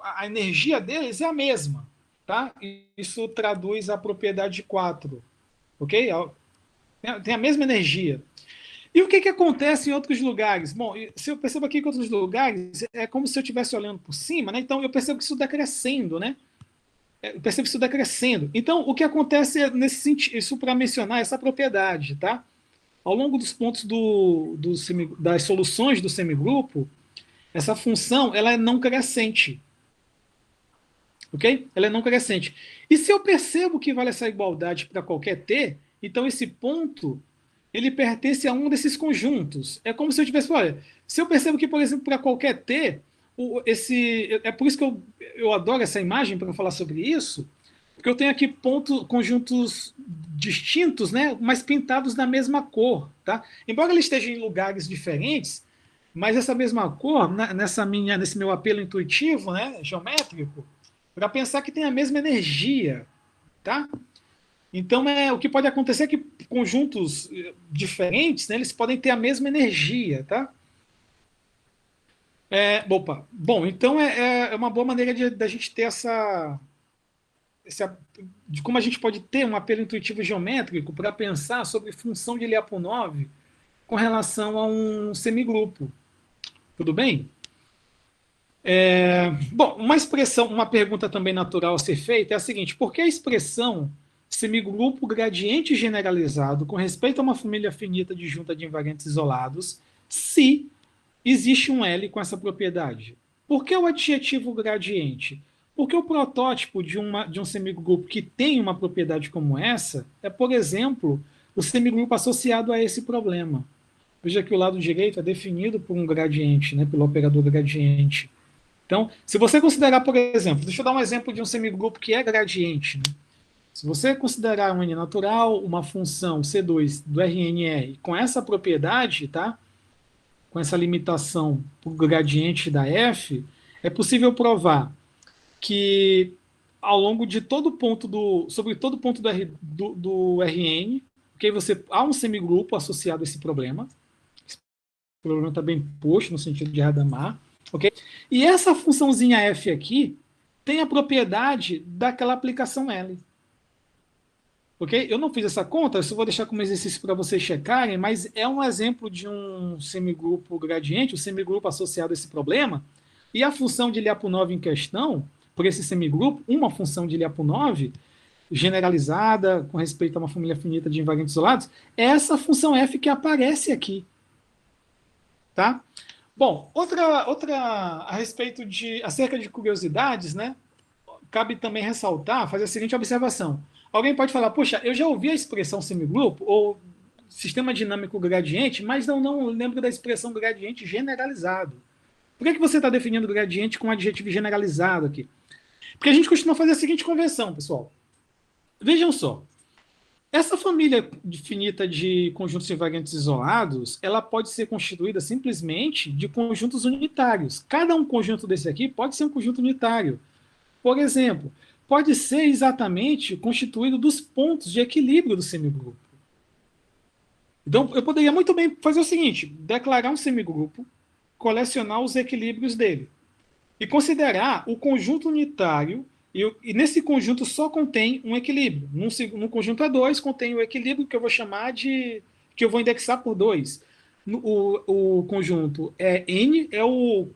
a energia deles é a mesma, tá? Isso traduz a propriedade 4, ok? Tem a mesma energia. E o que acontece em outros lugares? Bom, se eu percebo aqui que em outros lugares é como se eu estivesse olhando por cima, né? Então eu percebo que isso está crescendo, né? eu percebo isso decrescendo. Então, o que acontece é nesse sentido, isso para mencionar essa propriedade, tá? Ao longo dos pontos das soluções do semigrupo, essa função ela é não crescente. Ok? Ela é não crescente. E se eu percebo que vale essa igualdade para qualquer t, então esse ponto ele pertence a um desses conjuntos. É como se eu tivesse, olha, se eu percebo que, por exemplo, para qualquer t, é por isso que eu adoro essa imagem para falar sobre isso, porque eu tenho aqui conjuntos distintos, né, mas pintados da mesma cor, tá? Embora eles estejam em lugares diferentes, mas essa mesma cor, nesse meu apelo intuitivo, né, geométrico, para pensar que tem a mesma energia, tá? Então, o que pode acontecer é que conjuntos diferentes, né, eles podem ter a mesma energia, tá? Bom, então é uma boa maneira da gente ter de como a gente pode ter um apelo intuitivo geométrico para pensar sobre função de Lyapunov com relação a um semigrupo. Tudo bem? Bom, uma pergunta também natural a ser feita é a seguinte: por que a expressão semigrupo gradiente generalizado com respeito a uma família finita de junta de invariantes isolados, se existe um L com essa propriedade? Por que o adjetivo gradiente? Porque o protótipo de um semigrupo que tem uma propriedade como essa é, por exemplo, o semigrupo associado a esse problema. Veja que o lado direito é definido por um gradiente, né, pelo operador gradiente. Então, se você considerar, por exemplo, deixa eu dar um exemplo de um semigrupo que é gradiente. Né? Se você considerar um N natural, uma função C2 do RNR com essa propriedade, tá? Com essa limitação por gradiente da F, é possível provar que ao longo de todo ponto sobre todo ponto do RN, okay, há um semigrupo associado a esse problema. Esse problema está bem posto no sentido de Hadamard. Okay? E essa funçãozinha f aqui tem a propriedade daquela aplicação L. Okay? Eu não fiz essa conta, eu só vou deixar como exercício para vocês checarem, mas é um exemplo de um semigrupo gradiente, um semigrupo associado a esse problema, e a função de Lyapunov em questão, por esse semigrupo, uma função de Lyapunov generalizada com respeito a uma família finita de invariantes isolados, é essa função f que aparece aqui. Tá? Bom, acerca de curiosidades, né? Cabe também ressaltar, fazer a seguinte observação. Alguém pode falar, poxa, eu já ouvi a expressão semigrupo ou sistema dinâmico gradiente, mas não lembro da expressão gradiente generalizado. Por que você está definindo gradiente com adjetivo generalizado aqui? Porque a gente costuma fazer a seguinte convenção, pessoal. Vejam só. Essa família finita de conjuntos invariantes isolados, ela pode ser constituída simplesmente de conjuntos unitários. Cada um conjunto desse aqui pode ser um conjunto unitário. Por exemplo, pode ser exatamente constituído dos pontos de equilíbrio do semigrupo. Então, eu poderia muito bem fazer o seguinte, declarar um semigrupo, colecionar os equilíbrios dele, e considerar o conjunto unitário, e nesse conjunto só contém um equilíbrio. No conjunto A2 contém o equilíbrio que eu vou chamar que eu vou indexar por 2. O conjunto N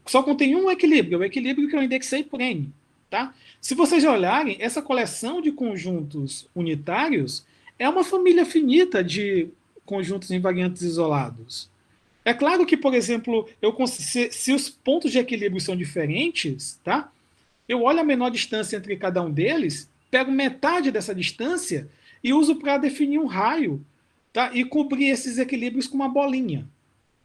só contém um equilíbrio, é o equilíbrio que eu indexei por N. Tá? Se vocês olharem, essa coleção de conjuntos unitários é uma família finita de conjuntos invariantes isolados. É claro que, por exemplo, se os pontos de equilíbrio são diferentes, tá? Eu olho a menor distância entre cada um deles, pego metade dessa distância e uso para definir um raio, tá? E cobrir esses equilíbrios com uma bolinha.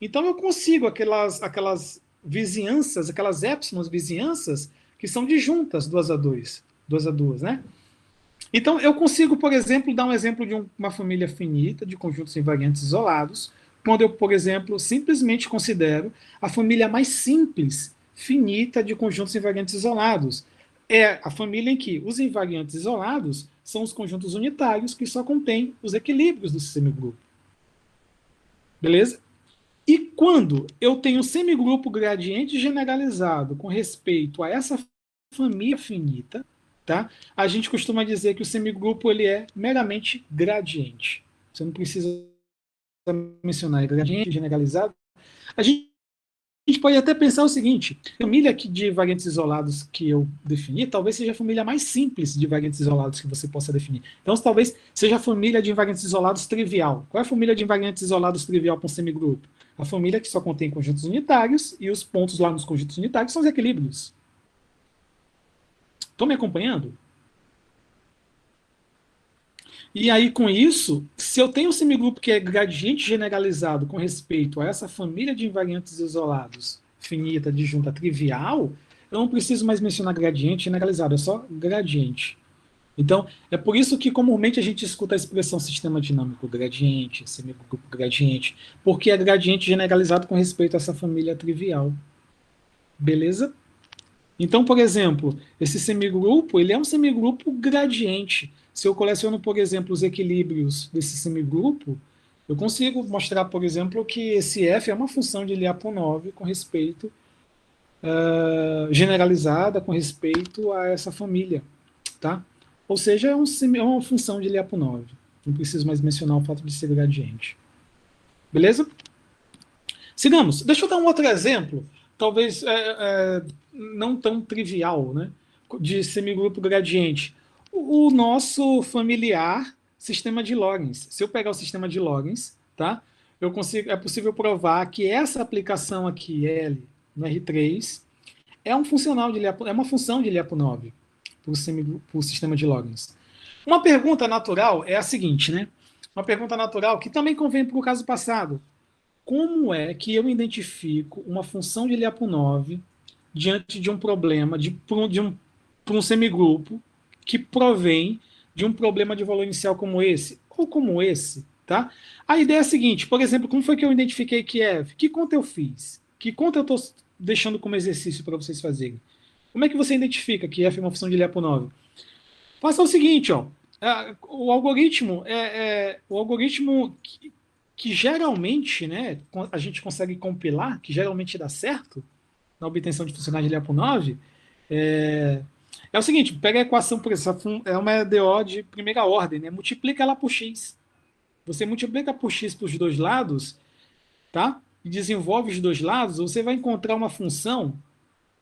Então eu consigo aquelas vizinhanças, aquelas épsilons vizinhanças que são disjuntas 2 a 2, né? Então eu consigo, por exemplo, dar um exemplo de uma família finita de conjuntos invariantes isolados, quando eu, por exemplo, simplesmente considero a família mais simples, finita de conjuntos invariantes isolados. É a família em que os invariantes isolados são os conjuntos unitários que só contêm os equilíbrios do semigrupo. Beleza? E quando eu tenho um semigrupo gradiente generalizado com respeito a essa família finita, tá? A gente costuma dizer que o semigrupo ele é meramente gradiente. Você não precisa mencionar gradiente generalizado. A gente gente pode até pensar o seguinte, a família de invariantes isolados que eu defini, talvez seja a família mais simples de invariantes isolados que você possa definir. Então, talvez seja a família de invariantes isolados trivial. Qual é a família de invariantes isolados trivial para um semigrupo? A família que só contém conjuntos unitários e os pontos lá nos conjuntos unitários são os equilíbrios. Estão me acompanhando? E aí, com isso, se eu tenho um semigrupo que é gradiente generalizado com respeito a essa família de invariantes isolados finita, disjunta, trivial, eu não preciso mais mencionar gradiente generalizado, é só gradiente. Então, é por isso que comumente a gente escuta a expressão sistema dinâmico gradiente, semigrupo gradiente, porque é gradiente generalizado com respeito a essa família trivial. Beleza? Então, por exemplo, esse semigrupo, ele é um semigrupo gradiente. Se eu coleciono, por exemplo, os equilíbrios desse semigrupo, eu consigo mostrar, por exemplo, que esse F é uma função de Lyapunov com respeito, generalizada com respeito a essa família, tá? Ou seja, é uma função de Lyapunov. Não preciso mais mencionar o fato de ser gradiente. Beleza? Sigamos. Deixa eu dar um outro exemplo, talvez não tão trivial, né, de semigrupo gradiente. O nosso familiar sistema de Lorentz. Se eu pegar o sistema de Lorentz, tá, é possível provar que essa aplicação aqui, L, no R3, é uma função de Lyapunov para o sistema de Lorentz. Uma pergunta natural é a seguinte, né? Uma pergunta natural que também convém para o caso passado. Como é que eu identifico uma função de Lyapunov diante de um problema, por um semigrupo que provém de um problema de valor inicial como esse, ou como esse, tá? A ideia é a seguinte, por exemplo, como foi que eu identifiquei que F? Que conta eu fiz? Que conta eu estou deixando como exercício para vocês fazerem? Como é que você identifica que F é uma função de Lyapunov? Faça o seguinte, ó, o algoritmo que geralmente, né, a gente consegue compilar, que geralmente dá certo na obtenção de funcionais de Lyapunov, é o seguinte, pega a equação, por exemplo, é uma EDO de primeira ordem, né, multiplica ela por x. Você multiplica por x para os dois lados, tá? E desenvolve os dois lados, você vai encontrar uma função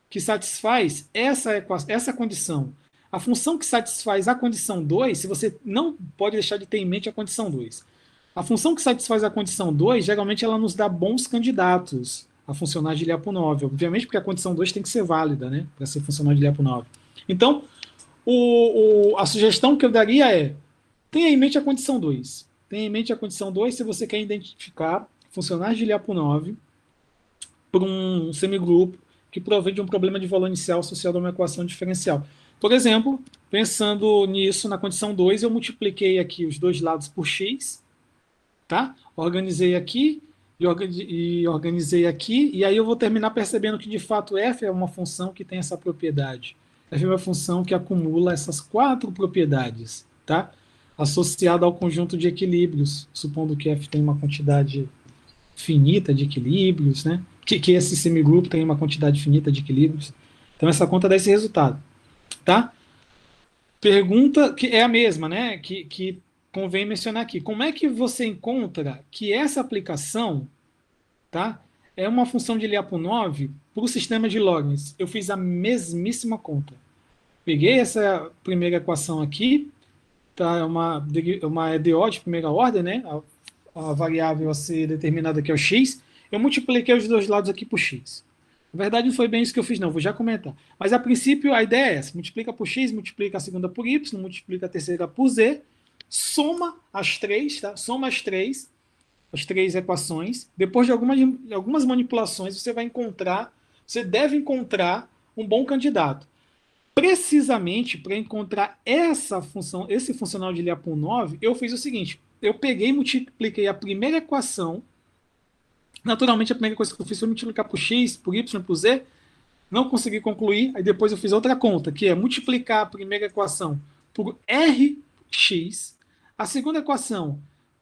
que satisfaz essa condição. A função que satisfaz a condição 2, se você não pode deixar de ter em mente a condição 2. A função que satisfaz a condição 2, geralmente ela nos dá bons candidatos a funcionar de Lyapunov. Obviamente, porque a condição 2 tem que ser válida, né, para ser funcional de Lyapunov. Então, a sugestão que eu daria é, tenha em mente a condição 2. Tenha em mente a condição 2 se você quer identificar funcionais de Lyapunov por um semigrupo que provém de um problema de valor inicial associado a uma equação diferencial. Por exemplo, pensando nisso, na condição 2, eu multipliquei aqui os dois lados por x, tá? Organizei aqui e organizei aqui, e aí eu vou terminar percebendo que, de fato, f é uma função que tem essa propriedade. F é uma função que acumula essas 4 propriedades, tá? Associada ao conjunto de equilíbrios, supondo que f tem uma quantidade finita de equilíbrios, né? Que esse semigrupo tem uma quantidade finita de equilíbrios. Então, essa conta dá esse resultado, tá? Pergunta que é a mesma, né? Que convém mencionar aqui. Como é que você encontra que essa aplicação, tá, é uma função de Lyapunov para o sistema de Lorentz? Eu fiz a mesmíssima conta. Peguei essa primeira equação aqui, tá, é uma EDO de primeira ordem, né? A variável a ser determinada aqui é o x, eu multipliquei os dois lados aqui por x. Na verdade, não foi bem isso que eu fiz, não, vou já comentar. Mas, a princípio, a ideia é essa, multiplica por x, multiplica a segunda por y, multiplica a terceira por z, soma as três, tá? Soma as três equações, depois de algumas manipulações, você deve encontrar um bom candidato. Precisamente para encontrar essa função, esse funcional de Lyapunov, eu fiz o seguinte, eu peguei e multipliquei a primeira equação. Naturalmente, a primeira coisa que eu fiz foi multiplicar por x, por y, por z. Não consegui concluir. Aí depois eu fiz outra conta, que é multiplicar a primeira equação por rx, a segunda equação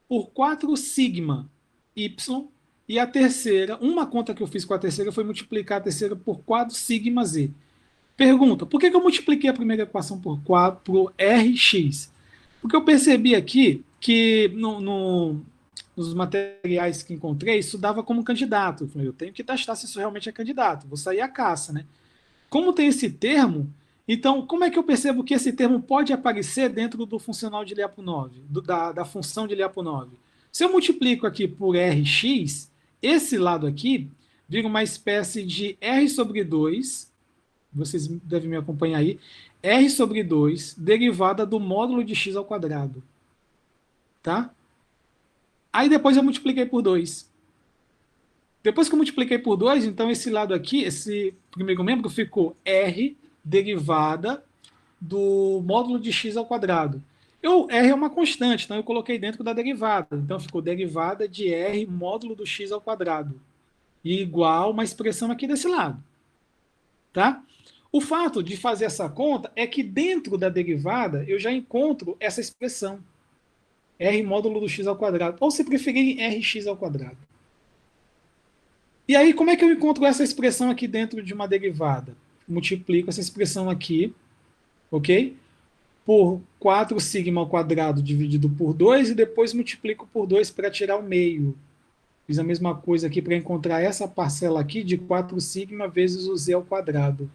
por 4 sigma y, e a terceira, uma conta que eu fiz com a terceira foi multiplicar a terceira por 4 sigma z. Pergunta, por que eu multipliquei a primeira equação por rx? Porque eu percebi aqui que no nos materiais que encontrei, isso dava como candidato. Eu falei, eu tenho que testar se isso realmente é candidato. Vou sair à caça, né? Como tem esse termo, então, como é que eu percebo que esse termo pode aparecer dentro do funcional de Lyapunov, da função de Lyapunov? Se eu multiplico aqui por Rx, esse lado aqui vira uma espécie de R sobre 2, vocês devem me acompanhar aí, R sobre 2, derivada do módulo de x ao quadrado. Tá? Aí depois eu multipliquei por 2. Depois que eu multipliquei por 2, então esse lado aqui, esse primeiro membro, ficou R derivada do módulo de x ao quadrado. R é uma constante, então eu coloquei dentro da derivada. Então ficou derivada de R módulo do x ao quadrado. E igual uma expressão aqui desse lado. Tá? O fato de fazer essa conta é que dentro da derivada eu já encontro essa expressão. R módulo do x ao quadrado. Ou se preferirem, Rx ao quadrado. E aí, como é que eu encontro essa expressão aqui dentro de uma derivada? Multiplico essa expressão aqui, ok? Por 4 sigma ao quadrado dividido por 2 e depois multiplico por 2 para tirar o meio. Fiz a mesma coisa aqui para encontrar essa parcela aqui de 4 sigma vezes o z ao quadrado.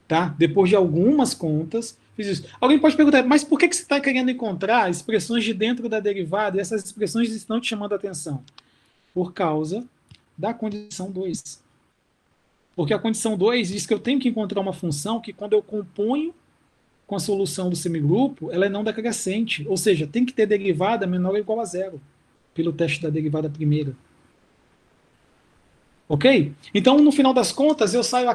Tá? Depois de algumas contas, fiz isso. Alguém pode perguntar, mas por que você está querendo encontrar expressões de dentro da derivada e essas expressões estão te chamando a atenção? Por causa da condição 2. Porque a condição 2 diz que eu tenho que encontrar uma função que, quando eu componho com a solução do semigrupo, ela é não decrescente. Ou seja, tem que ter derivada menor ou igual a zero, pelo teste da derivada primeira. Ok? Então, no final das contas, eu saio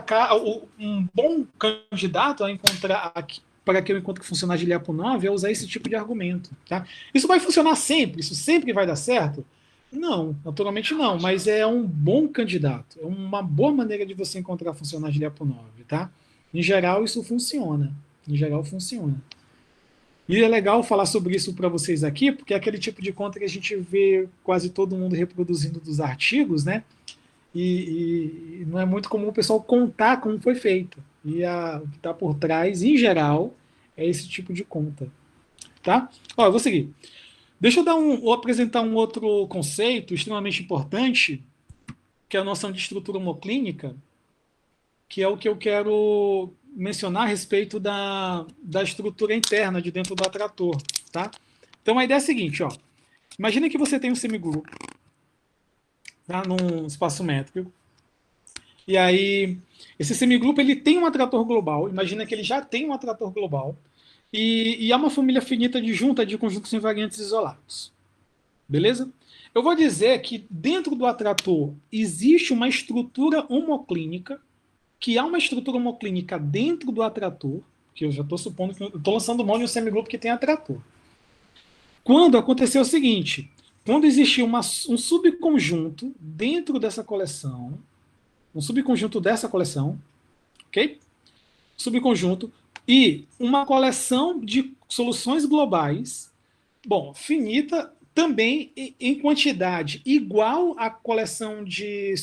um bom candidato a encontrar aqui, para que eu encontre funcionais de Lyapunov é usar esse tipo de argumento. Tá? Isso vai funcionar sempre? Isso sempre vai dar certo? Não, naturalmente não, mas é um bom candidato, é uma boa maneira de você encontrar funcionais de Lyapunov, tá? Em geral, isso funciona. Em geral, funciona. E é legal falar sobre isso para vocês aqui, porque é aquele tipo de conta que a gente vê quase todo mundo reproduzindo dos artigos, né? E não é muito comum o pessoal contar como foi feita. E o que está por trás, em geral, é esse tipo de conta. Tá? Ó, eu vou seguir. Deixa eu apresentar um outro conceito extremamente importante, que é a noção de estrutura homoclínica, que é o que eu quero mencionar a respeito da estrutura interna de dentro do atrator. Tá? Então, a ideia é a seguinte, ó. Imagina que você tem um semigrupo, tá, num espaço métrico, e aí esse semigrupo ele tem um atrator global, imagina que ele já tem um atrator global, e há uma família finita disjunta de conjuntos invariantes isolados. Beleza? Eu vou dizer que dentro do atrator existe uma estrutura homoclínica, que há uma estrutura homoclínica dentro do atrator, que eu já estou supondo que estou lançando mão de um semigrupo que tem atrator. Quando aconteceu o seguinte, quando existia um subconjunto dentro dessa coleção, um subconjunto dessa coleção, ok? Subconjunto, e uma coleção de soluções globais, bom, finita também em quantidade igual à coleção de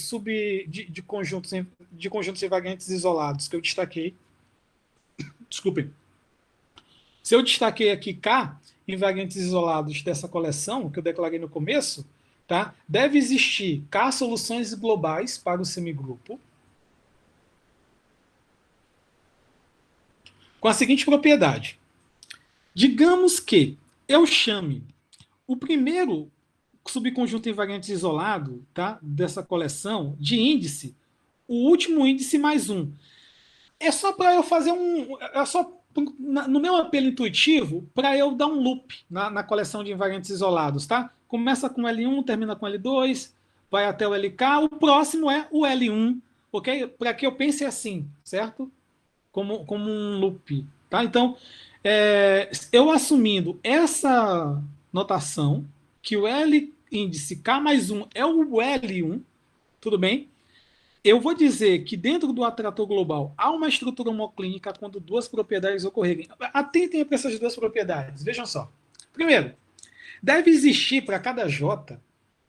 conjuntos invariantes isolados que eu destaquei. Desculpem. Se eu destaquei aqui K, invariantes isolados dessa coleção, que eu declarei no começo, tá? Deve existir K soluções globais para o semigrupo, com a seguinte propriedade. Digamos que eu chame o primeiro subconjunto invariante isolado, tá, dessa coleção de índice, o último índice mais um. É só para eu fazer no meu apelo intuitivo, para eu dar um loop na coleção de invariantes isolados, tá? Começa com L1, termina com L2, vai até o LK, o próximo é o L1, ok? Para que eu pense assim, certo? Como um loop, tá? Então, eu assumindo essa notação, que o L índice K mais 1 é o L1, tudo bem? Eu vou dizer que dentro do atrator global há uma estrutura homoclínica quando duas propriedades ocorrerem. Atentem para essas duas propriedades, vejam só. Primeiro, deve existir para cada J,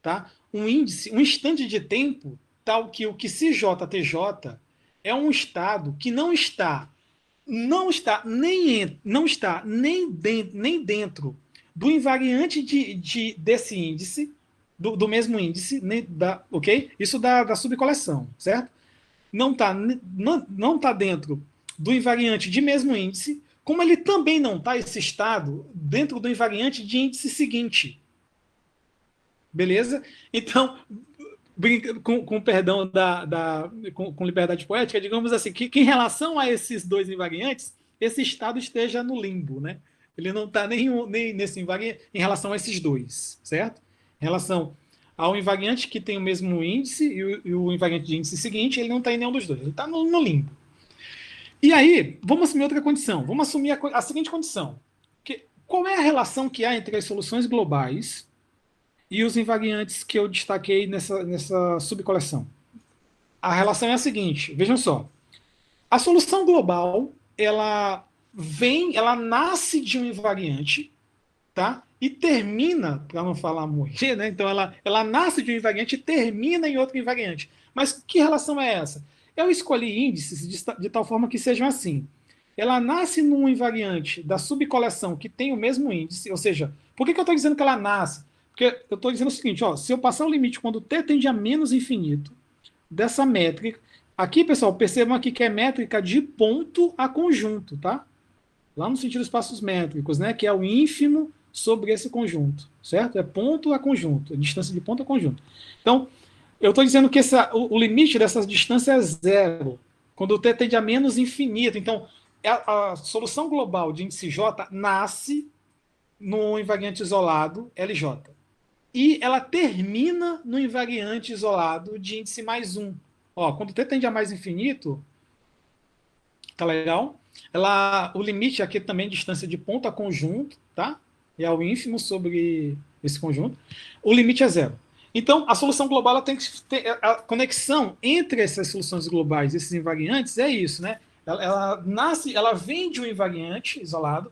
tá, um índice, um instante de tempo, tal que o que se JTJ é um estado que não está nem dentro do invariante desse índice, do mesmo índice, ok? Isso da subcoleção, certo? Não tá dentro do invariante de mesmo índice, como ele também não está, esse estado, dentro do invariante de índice seguinte. Beleza? Então, com perdão com liberdade poética, digamos assim, que em relação a esses dois invariantes, esse estado esteja no limbo, né? Ele não está nem nesse invariante em relação a esses dois, certo? Em relação ao invariante que tem o mesmo índice e o invariante de índice seguinte, ele não está em nenhum dos dois, ele está no limbo. E aí, vamos assumir outra condição. Vamos assumir a seguinte condição. Qual é a relação que há entre as soluções globais e os invariantes que eu destaquei nessa subcoleção? A relação é a seguinte, vejam só. A solução global, ela nasce de um invariante, tá? E termina, para não falar morrer, né? Então ela nasce de um invariante e termina em outro invariante. Mas que relação é essa? Eu escolhi índices de tal forma que sejam assim. Ela nasce num invariante da subcoleção que tem o mesmo índice, ou seja, por que eu estou dizendo que ela nasce? Porque eu estou dizendo o seguinte, ó, se eu passar o limite quando t tende a menos infinito dessa métrica, aqui, pessoal, percebam aqui que é métrica de ponto a conjunto, tá? Lá no sentido dos espaços métricos, né, que é o ínfimo sobre esse conjunto, certo? É ponto a conjunto, a distância de ponto a conjunto. Então, eu estou dizendo que o limite dessas distâncias é zero, quando o t tende a menos infinito. Então, a solução global de índice J nasce no invariante isolado LJ. E ela termina no invariante isolado de índice mais 1. Ó, quando o t tende a mais infinito, tá legal? O limite aqui também é distância de ponto a conjunto, tá? É ao ínfimo sobre esse conjunto. O limite é zero. Então, a solução global ela tem que ter a conexão entre essas soluções globais, esses invariantes, é isso, né? Ela vem de um invariante isolado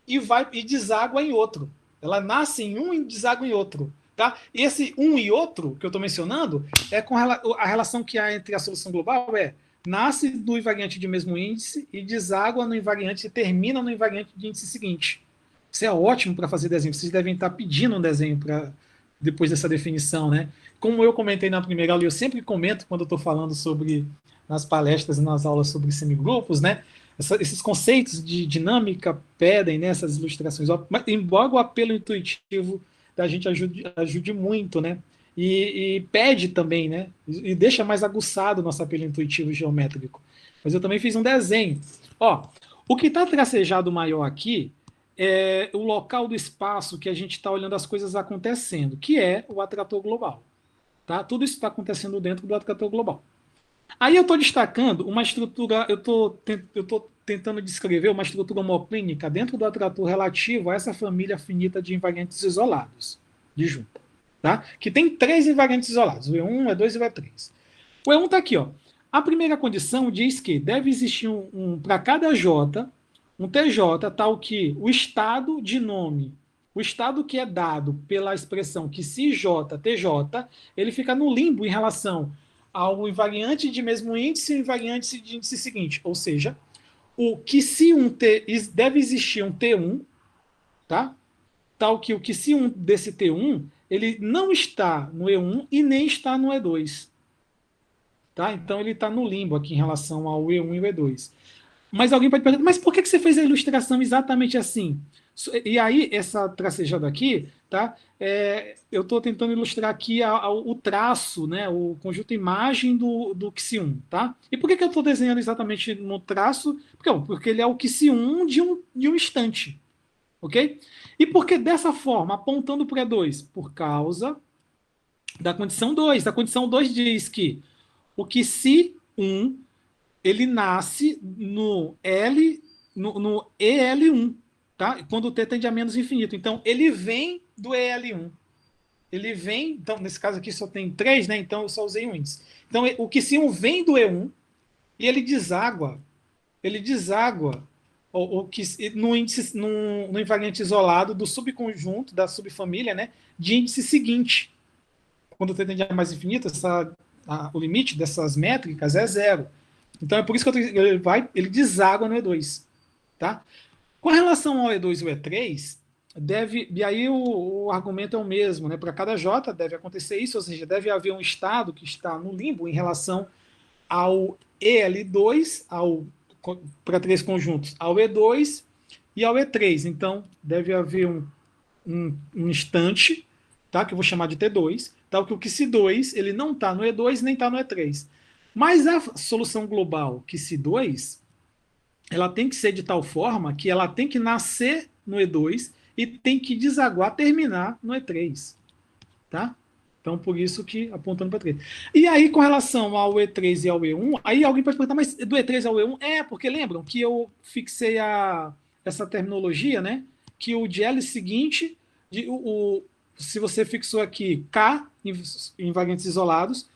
e deságua em outro. Ela nasce em um e deságua em outro. Tá? E esse um e outro que eu estou mencionando é com a relação que há entre a solução global nasce do invariante de mesmo índice e deságua no invariante e termina no invariante de índice seguinte. Isso é ótimo para fazer desenho. Vocês devem estar pedindo um desenho depois dessa definição, né? Como eu comentei na primeira aula, eu sempre comento quando eu estou falando nas palestras e nas aulas sobre semigrupos, né? Esses conceitos de dinâmica pedem, né, essas ilustrações. Embora o apelo intuitivo da gente ajude muito, né? E pede também, né? E deixa mais aguçado o nosso apelo intuitivo geométrico. Mas eu também fiz um desenho. Ó, o que está tracejado maior aqui é o local do espaço que a gente está olhando as coisas acontecendo, que é o atrator global. Tá? Tudo isso está acontecendo dentro do atrator global. Aí eu estou destacando uma estrutura, eu estou tentando descrever uma estrutura homoclínica dentro do atrator relativo a essa família finita de invariantes isolados, de junta. Tá? Que tem 3 invariantes isolados, o E1, o E2 e o E3. O E1 está aqui, ó. A primeira condição diz que deve existir para cada J, um TJ, tal que o estado de nome, o estado que é dado pela expressão que se J, TJ, ele fica no limbo em relação ao invariante de mesmo índice e o invariante de índice seguinte. Ou seja, se deve existir um T1, tá? Tal que o que se desse T1 ele não está no E1 e nem está no E2. Tá? Então ele está no limbo aqui em relação ao E1 e o E2. Mas alguém pode perguntar, mas por que você fez a ilustração exatamente assim? E aí, essa tracejada aqui, tá? Eu estou tentando ilustrar aqui o traço, né? O conjunto imagem do Xi1, tá? E por que eu estou desenhando exatamente no traço? Porque ele é o Xi1 de um instante, ok? E por que dessa forma, apontando para E2? Por causa da condição 2. A condição 2 diz que o Xi1 ele nasce no EL1, tá? Quando o t tende a menos infinito. Então, ele vem do EL1. Ele vem, então, nesse caso aqui só tem 3, né? Então, eu só usei um índice. Então, o Xi1 vem do E1 e ele deságua no índice, no invariante isolado do subconjunto, da subfamília, né? De índice seguinte. Quando o t tende a mais infinito, o limite dessas métricas é zero. Então é por isso que ele deságua no E2. Tá? Com relação ao E2 e o E3, e aí o argumento é o mesmo, né? Para cada J deve acontecer isso, ou seja, deve haver um estado que está no limbo em relação ao EL2, para três conjuntos, ao E2 e ao E3. Então, deve haver um instante, tá? Que eu vou chamar de T2, tá? Que o QC2 ele não está no E2 nem está no E3. Mas a solução global QC2 ela tem que ser de tal forma que ela tem que nascer no E2 e tem que desaguar, terminar no E3, tá? Então, por isso que apontando para 3. E aí, com relação ao E3 e ao E1, aí alguém pode perguntar, mas do E3 ao E1? Porque lembram que eu fixei essa terminologia, né? Que o de L seguinte, se você fixou aqui K em variantes isolados,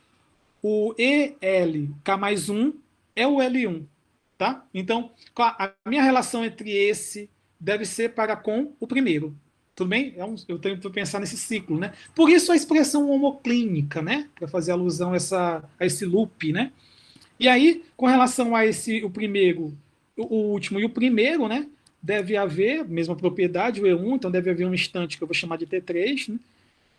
o EL K mais 1 é o L1, tá? Então, a minha relação entre esse deve ser para com o primeiro. Tudo bem? Eu tenho que pensar nesse ciclo, né? Por isso a expressão homoclínica, né? Para fazer alusão a esse loop, né? E aí, com relação a o primeiro, o último e o primeiro, né? Deve haver, mesma propriedade, o E1, então deve haver um instante que eu vou chamar de T3, né?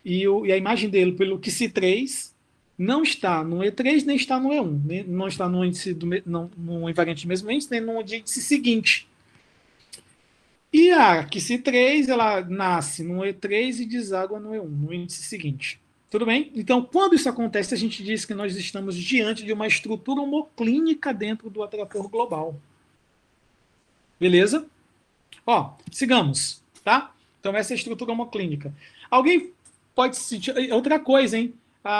E a imagem dele, pelo que se 3 não está no E3, nem está no E1, não está no índice no invariante do mesmo índice, nem no índice seguinte. E a QC3, ela nasce no E3 e deságua no E1, no índice seguinte. Tudo bem? Então, quando isso acontece, a gente diz que nós estamos diante de uma estrutura homoclínica dentro do atrator global. Beleza? Ó, sigamos, tá? Então, essa é a estrutura homoclínica. Alguém pode sentir... Outra coisa, hein?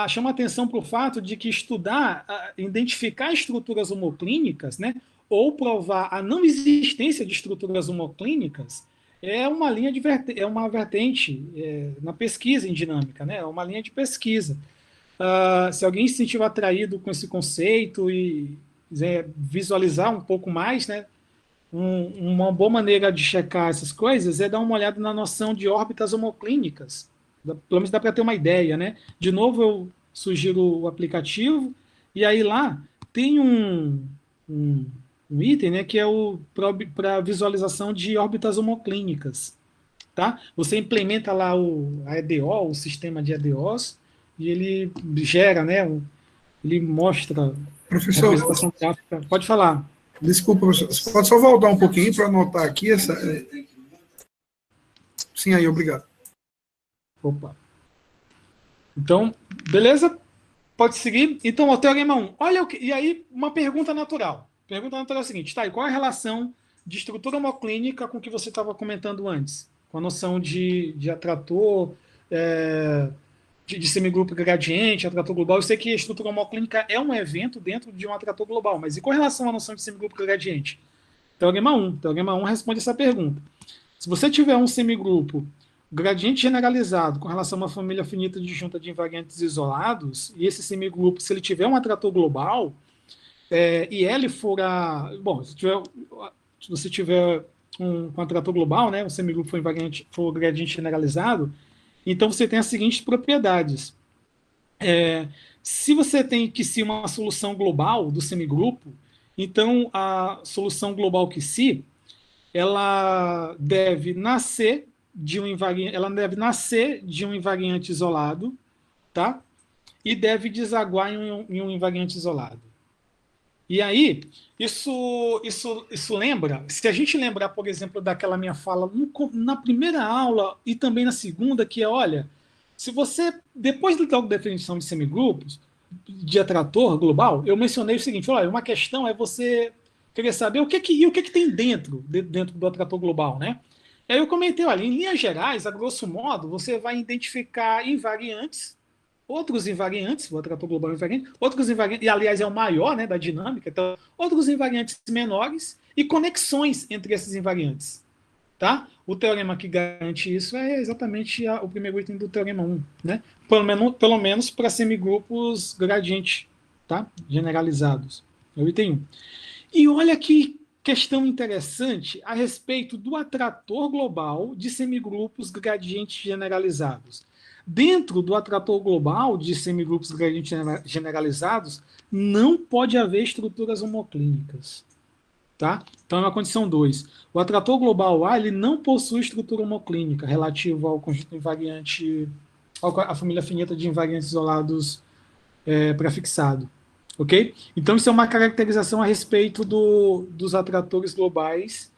Chama atenção para o fato de que estudar, identificar estruturas homoclínicas, né? Ou provar a não existência de estruturas homoclínicas é uma linha de é uma vertente na pesquisa em dinâmica, né? É uma linha de pesquisa. Se alguém se sentiu atraído com esse conceito e quiser visualizar um pouco mais, né? Uma boa maneira de checar essas coisas é dar uma olhada na noção de órbitas homoclínicas. Pelo menos dá para ter uma ideia, né? De novo, eu sugiro o aplicativo, e aí lá tem um item, né, que é para visualização de órbitas homoclínicas. Tá? Você implementa lá a EDO, o sistema de EDOs, e ele gera, né? Ele mostra Professor, representação gráfica. Pode falar. desculpa, professor. Você pode só voltar um pouquinho para anotar aqui essa. Sim, aí, obrigado. Opa. Então, beleza? Pode seguir? Então, o teorema 1. Olha o que. E aí, uma pergunta natural. Pergunta natural é a seguinte: tá, e qual é a relação de estrutura homoclínica com o que você estava comentando antes? Com a noção de atrator, de semigrupo gradiente, atrator global. Eu sei que a estrutura homoclínica é um evento dentro de um atrator global, mas e com relação à noção de semigrupo gradiente? Teorema 1. Teorema 1 responde essa pergunta. Se você tiver um semigrupo gradiente generalizado com relação a uma família finita disjunta de invariantes isolados, e esse semigrupo, se ele tiver um atrator global, e L for bom, se você tiver um atrator global, né, um semigrupo for gradiente generalizado, então você tem as seguintes propriedades. Se você tem que se uma solução global do semigrupo, então a solução global que se ela deve nascer de um invariante isolado, tá? E deve desaguar em um invariante isolado. E aí, isso lembra, se a gente lembrar, por exemplo, daquela minha fala na primeira aula e também na segunda, que é, olha, se você, depois da definição de semigrupos, de atrator global, eu mencionei o seguinte, olha, uma questão é você querer saber o que tem dentro do atrator global, né? E aí eu comentei, olha, em linhas gerais, a grosso modo, você vai identificar invariantes, outros invariantes, o atrator global invariante, outros invariantes, e aliás é o maior, né, da dinâmica, então, outros invariantes menores e conexões entre esses invariantes, tá? O teorema que garante isso é exatamente o primeiro item do teorema 1, né? Pelo menos para semigrupos gradiente, tá? Generalizados. É o item 1. E olha que questão interessante a respeito do atrator global de semigrupos gradientes generalizados. Dentro do atrator global de semigrupos gradientes generalizados, não pode haver estruturas homoclínicas. Tá? Então, é a condição 2. O atrator global A ele não possui estrutura homoclínica relativa ao conjunto invariante, à família finita de invariantes isolados prefixado. Ok? Então, isso é uma caracterização a respeito dos atratores globais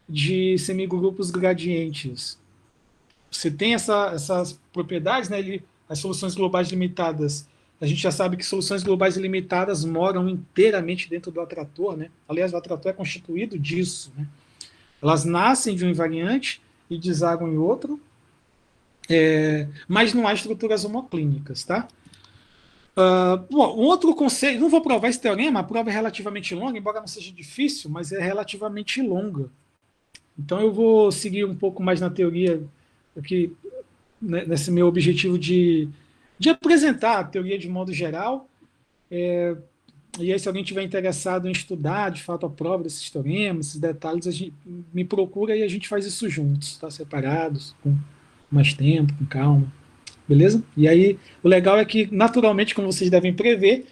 de semigrupos gradientes. Você tem essas propriedades, né? As soluções globais limitadas. A gente já sabe que soluções globais ilimitadas moram inteiramente dentro do atrator, né? Aliás, o atrator é constituído disso, né? Elas nascem de um invariante e desagam em outro, mas não há estruturas homoclínicas, tá? Bom, um outro conceito, não vou provar esse teorema, a prova é relativamente longa, embora não seja difícil, mas é relativamente longa. Então eu vou seguir um pouco mais na teoria, aqui, nesse meu objetivo de apresentar a teoria de modo geral. E aí, se alguém tiver interessado em estudar, de fato, a prova desses teoremas, esses detalhes, a gente me procura e a gente faz isso juntos, tá? Separados, com mais tempo, com calma. Beleza? E aí, o legal é que, naturalmente, como vocês devem prever,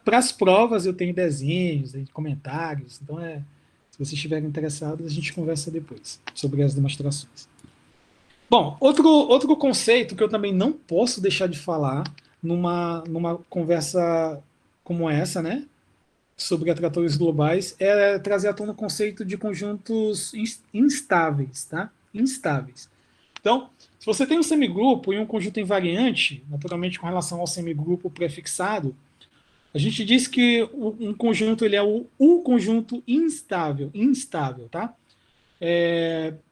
para as provas eu tenho desenhos, comentários. Então, se vocês estiverem interessados, a gente conversa depois sobre as demonstrações. Bom, outro conceito que eu também não posso deixar de falar numa conversa como essa, né, sobre atratores globais, é trazer à tona o conceito de conjuntos instáveis, tá? Instáveis. Então, se você tem um semigrupo e um conjunto invariante, naturalmente com relação ao semigrupo prefixado, a gente diz que um conjunto ele é o conjunto instável, tá?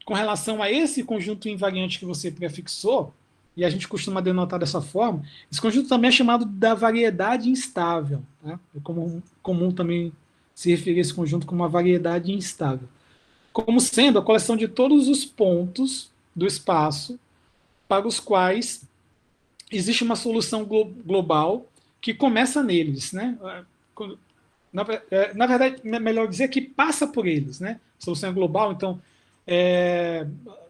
Com relação a esse conjunto invariante que você prefixou, e a gente costuma denotar dessa forma, esse conjunto também é chamado da variedade instável. Tá? É comum também se referir a esse conjunto como uma variedade instável. Como sendo a coleção de todos os pontos do espaço para os quais existe uma solução global que começa neles. Né? Na verdade, é melhor dizer que passa por eles. Né? A solução é global, então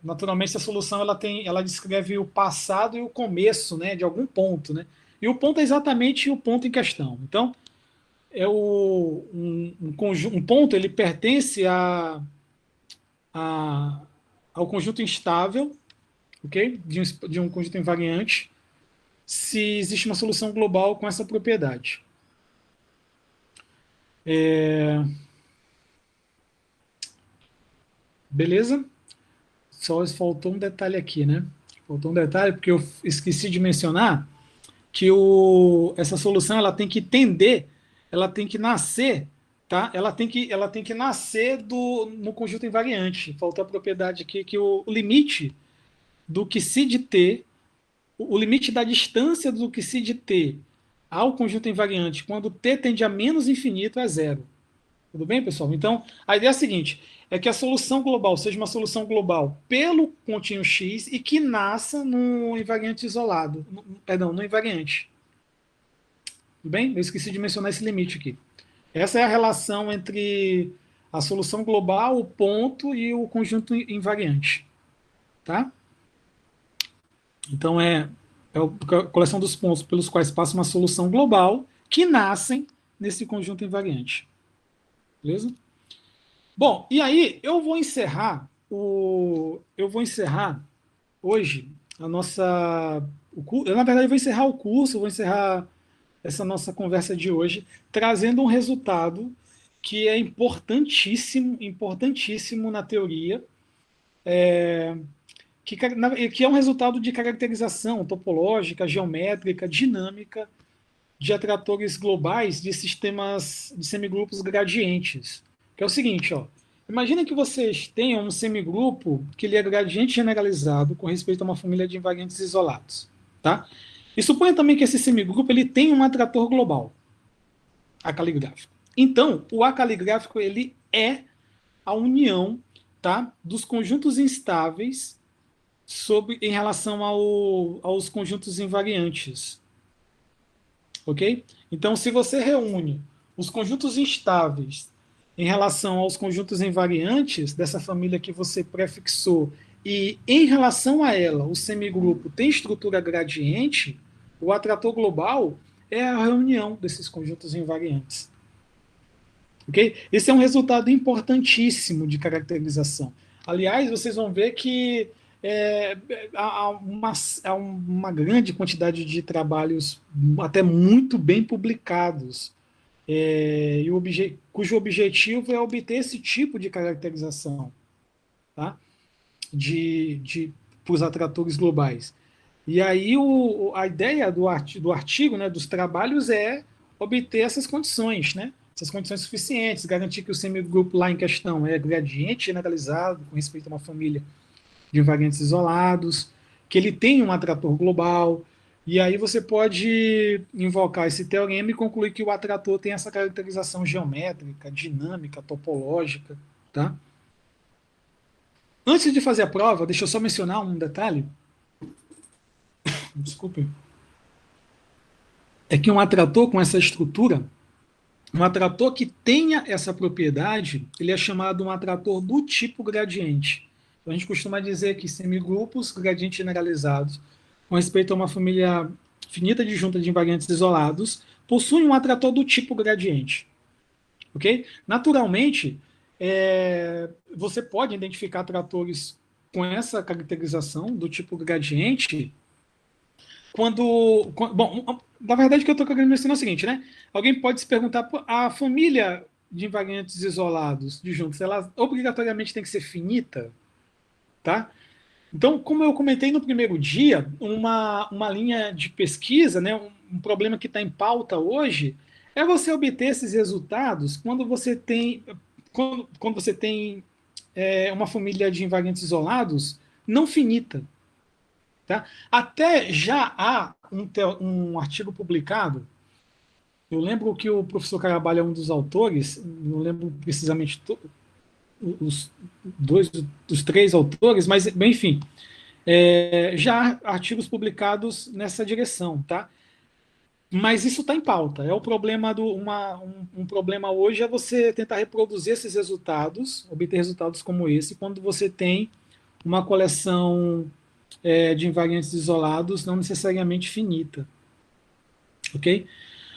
naturalmente a solução ela descreve o passado e o começo, né, de algum ponto, né? E o ponto é exatamente o ponto em questão. Então, um ponto ele pertence ao conjunto instável, ok? De um conjunto invariante, se existe uma solução global com essa propriedade. Beleza? Só faltou um detalhe aqui, né? Faltou um detalhe, porque eu esqueci de mencionar que essa solução ela tem que tender, ela tem que nascer, tá? Ela tem que nascer no conjunto invariante. Faltou a propriedade aqui que o limite do que se de T, o limite da distância do que se de T ao conjunto invariante, quando T tende a menos infinito, é zero. Tudo bem, pessoal? Então, a ideia é a seguinte, é que a solução global seja uma solução global pelo pontinho X e que nasça no invariante isolado. No invariante. Tudo bem? Eu esqueci de mencionar esse limite aqui. Essa é a relação entre a solução global, o ponto e o conjunto invariante. Tá? Então, é a coleção dos pontos pelos quais passa uma solução global que nascem nesse conjunto invariante. Beleza? Bom, e aí eu vou encerrar hoje a nossa... na verdade, eu vou encerrar o curso, eu vou encerrar essa nossa conversa de hoje, trazendo um resultado que é importantíssimo, importantíssimo na teoria, que é um resultado de caracterização topológica, geométrica, dinâmica de atratores globais de sistemas de semigrupos gradientes. Que é o seguinte, ó, imagina que vocês tenham um semigrupo que ele é gradiente generalizado com respeito a uma família de invariantes isolados. Tá? E suponha também que esse semigrupo ele tem um atrator global, acaligráfico. Então, o acaligráfico ele é a união, tá, dos conjuntos instáveis em relação aos conjuntos invariantes. Ok? Então, se você reúne os conjuntos instáveis em relação aos conjuntos invariantes dessa família que você prefixou e em relação a ela o semigrupo tem estrutura gradiente, o atrator global é a reunião desses conjuntos invariantes. Ok? Esse é um resultado importantíssimo de caracterização. Aliás, vocês vão ver que há uma grande quantidade de trabalhos até muito bem publicados, cujo objetivo é obter esse tipo de caracterização, tá? Para os atratores globais. E aí a ideia do artigo, né, dos trabalhos, é obter essas condições, né? Essas condições suficientes, garantir que o semigrupo lá em questão é gradiente generalizado com respeito a uma família de invariantes isolados, que ele tem um atrator global, e aí você pode invocar esse teorema e concluir que o atrator tem essa caracterização geométrica, dinâmica, topológica, tá? Antes de fazer a prova, deixa eu só mencionar um detalhe. Desculpe. É que um atrator com essa estrutura, um atrator que tenha essa propriedade, ele é chamado um atrator do tipo gradiente. Então, a gente costuma dizer que semigrupos gradientes generalizados, com respeito a uma família finita disjunta de invariantes isolados, possuem um atrator do tipo gradiente. Ok? Naturalmente, você pode identificar atratores com essa caracterização do tipo gradiente bom, na verdade, o que eu estou querendo mencionar é o seguinte, né? Alguém pode se perguntar, a família de invariantes isolados de juntos, ela obrigatoriamente tem que ser finita, tá? Então, como eu comentei no primeiro dia, uma linha de pesquisa, né, um problema que está em pauta hoje, é você obter esses resultados quando você tem, quando você tem uma família de invariantes isolados não finita. Tá? Até já há um artigo publicado, eu lembro que o professor Carabalho é um dos autores, não lembro precisamente os dois dos três autores, mas, bem, enfim, já há artigos publicados nessa direção, tá? Mas isso está em pauta. É o problema um problema hoje é você tentar reproduzir esses resultados, obter resultados como esse, quando você tem uma coleção de invariantes isolados não necessariamente finita. Ok?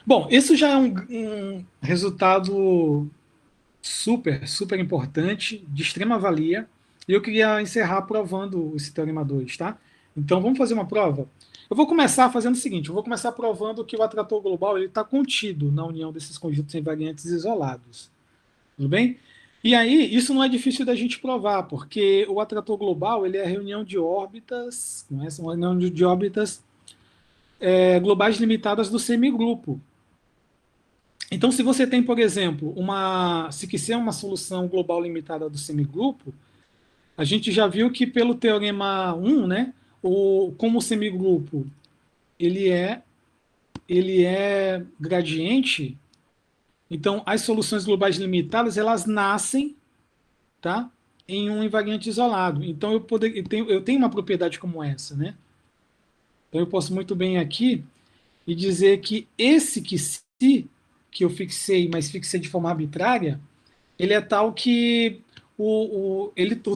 Bom, isso já é um resultado super importante, de extrema valia, e eu queria encerrar provando esse teorema 2, tá? Então, vamos fazer uma prova? Eu vou começar fazendo o seguinte, eu vou começar provando que o atrator global está contido na união desses conjuntos invariantes isolados. Tudo bem? E aí, isso não é difícil da gente provar, porque o atrator global ele é a reunião de órbitas, não é? São uma reunião de órbitas globais limitadas do semigrupo. Então, se você tem, por exemplo, se quiser uma solução global limitada do semigrupo, a gente já viu que pelo teorema 1, né, como o semigrupo ele é gradiente, então as soluções globais limitadas elas nascem, tá, em um invariante isolado. Então eu tenho uma propriedade como essa, né? Então eu posso muito bem aqui e dizer que esse que eu fixei, mas fixei de forma arbitrária, ele é tal que o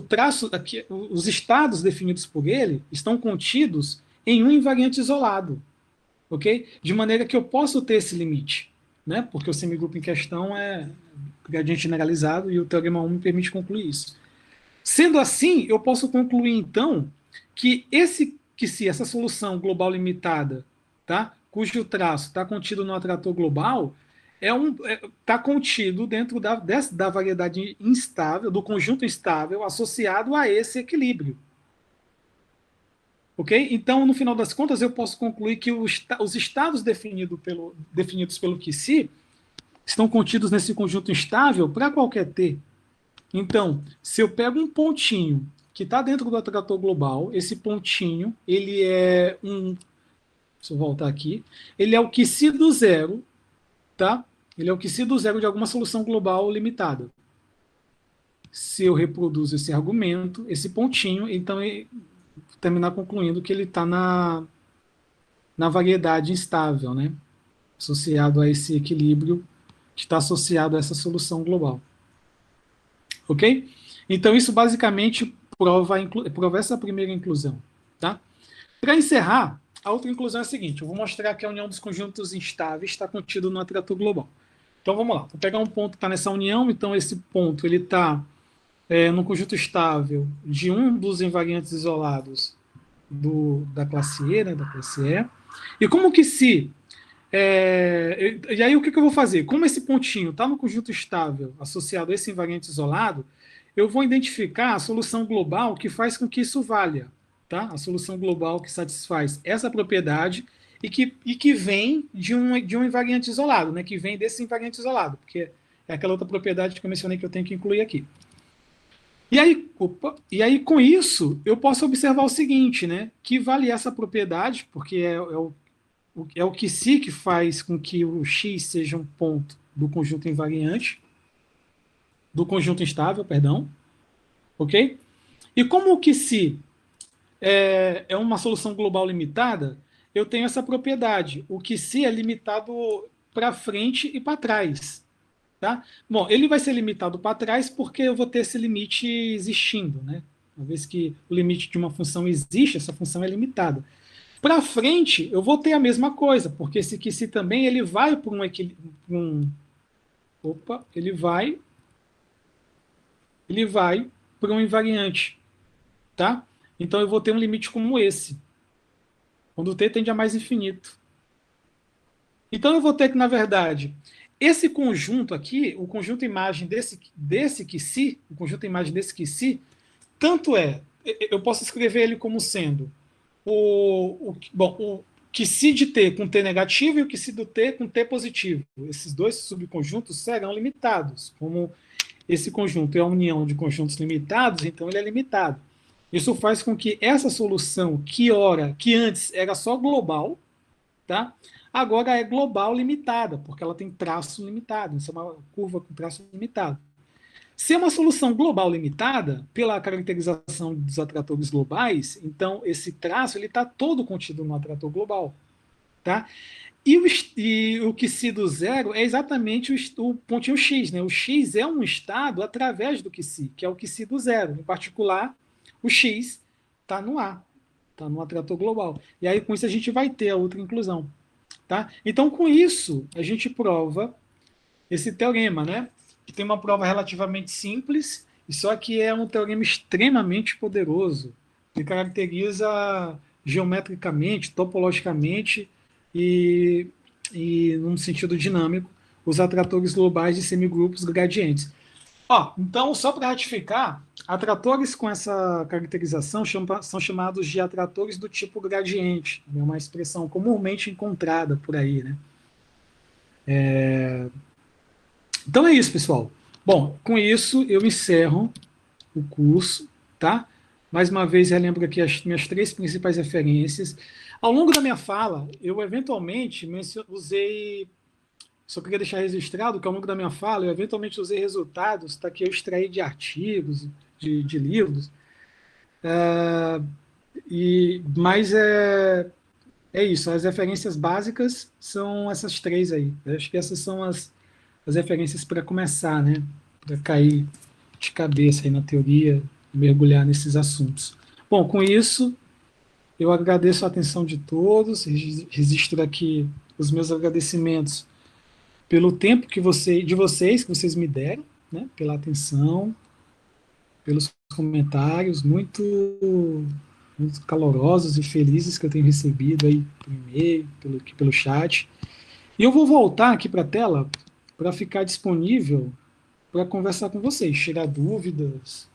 traço aqui, os estados definidos por ele estão contidos em um invariante isolado, ok? De maneira que eu posso ter esse limite, né? Porque o semigrupo em questão é gradiente generalizado e o teorema 1 me permite concluir isso. Sendo assim, eu posso concluir então que se essa solução global limitada, tá, cujo traço está contido no atrator global, está contido dentro da variedade instável, do conjunto instável associado a esse equilíbrio. Ok? Então, no final das contas, eu posso concluir que os estados definidos pelo QC estão contidos nesse conjunto instável para qualquer T. Então, se eu pego um pontinho que está dentro do atrator global, esse pontinho, ele é deixa eu voltar aqui, ele é o QC do zero, tá? Ele é o QC do zero de alguma solução global limitada. Se eu reproduzo esse argumento, esse pontinho, então terminar concluindo que ele está na variedade instável, né? Associado a esse equilíbrio que está associado a essa solução global. Ok? Então, isso basicamente prova essa primeira inclusão. Tá? Para encerrar, a outra inclusão é a seguinte: eu vou mostrar que a união dos conjuntos instáveis está contida no atrator global. Então, vamos lá. Vou pegar um ponto que está nessa união. Então, esse ponto ele está no conjunto estável de um dos invariantes isolados da classe E, né, da classe E. E como que se... e aí, o que eu vou fazer? Como esse pontinho está no conjunto estável associado a esse invariante isolado, eu vou identificar a solução global que faz com que isso valha. Tá? A solução global que satisfaz essa propriedade e que vem de um invariante isolado, né? Que vem desse invariante isolado, porque é aquela outra propriedade que eu mencionei que eu tenho que incluir aqui. E aí, com isso, eu posso observar o seguinte, né? Que vale essa propriedade, porque é o que se que faz com que o x seja um ponto do conjunto invariante, do conjunto instável, perdão, ok? E como o que se é uma solução global limitada, eu tenho essa propriedade. O que se é limitado para frente e para trás. Tá? Bom, ele vai ser limitado para trás porque eu vou ter esse limite existindo. Né? Uma vez que o limite de uma função existe, essa função é limitada. Para frente, eu vou ter a mesma coisa, porque esse que se também ele vai para ele vai para um invariante. Tá? Então eu vou ter um limite como esse, quando t tende a mais infinito. Então eu vou ter que, na verdade, esse conjunto aqui, o conjunto imagem desse que se, o conjunto imagem desse que se, tanto eu posso escrever ele como sendo o que se de t com t negativo e o que se do t com t positivo. Esses dois subconjuntos serão limitados. Como esse conjunto é a união de conjuntos limitados, então ele é limitado. Isso faz com que essa solução, que antes era só global, tá? Agora é global limitada, porque ela tem traço limitado. Isso é uma curva com traço limitado. Se é uma solução global limitada, pela caracterização dos atratores globais, então esse traço está todo contido no atrator global. Tá? E o que se do zero é exatamente o pontinho x. Né? O x é um estado através do que se, que é o que se do zero. Em particular, o x está no A, está no atrator global. E aí, com isso, a gente vai ter a outra inclusão. Tá? Então, com isso, a gente prova esse teorema, né? Que tem uma prova relativamente simples, só que é um teorema extremamente poderoso, que caracteriza geometricamente, topologicamente e num sentido dinâmico, os atratores globais de semigrupos gradientes. Então, só para ratificar, atratores com essa caracterização são chamados de atratores do tipo gradiente. É uma expressão comumente encontrada por aí. Né? Então é isso, pessoal. Bom, com isso eu encerro o curso. Tá? Mais uma vez, relembro aqui as minhas 3 principais referências. Ao longo da minha fala, eu eventualmente usei... Só queria deixar registrado que ao longo da minha fala eu eventualmente usei resultados que eu extraí de artigos, de livros, mas é isso, as referências básicas são essas 3 aí. Eu acho que essas são as referências para começar, né? Para cair de cabeça aí na teoria, mergulhar nesses assuntos. Bom, com isso, eu agradeço a atenção de todos, registro aqui os meus agradecimentos pelo tempo de vocês, que vocês me deram, né, pela atenção, pelos comentários muito calorosos e felizes que eu tenho recebido aí por e-mail, pelo chat. E eu vou voltar aqui para a tela para ficar disponível para conversar com vocês, tirar dúvidas,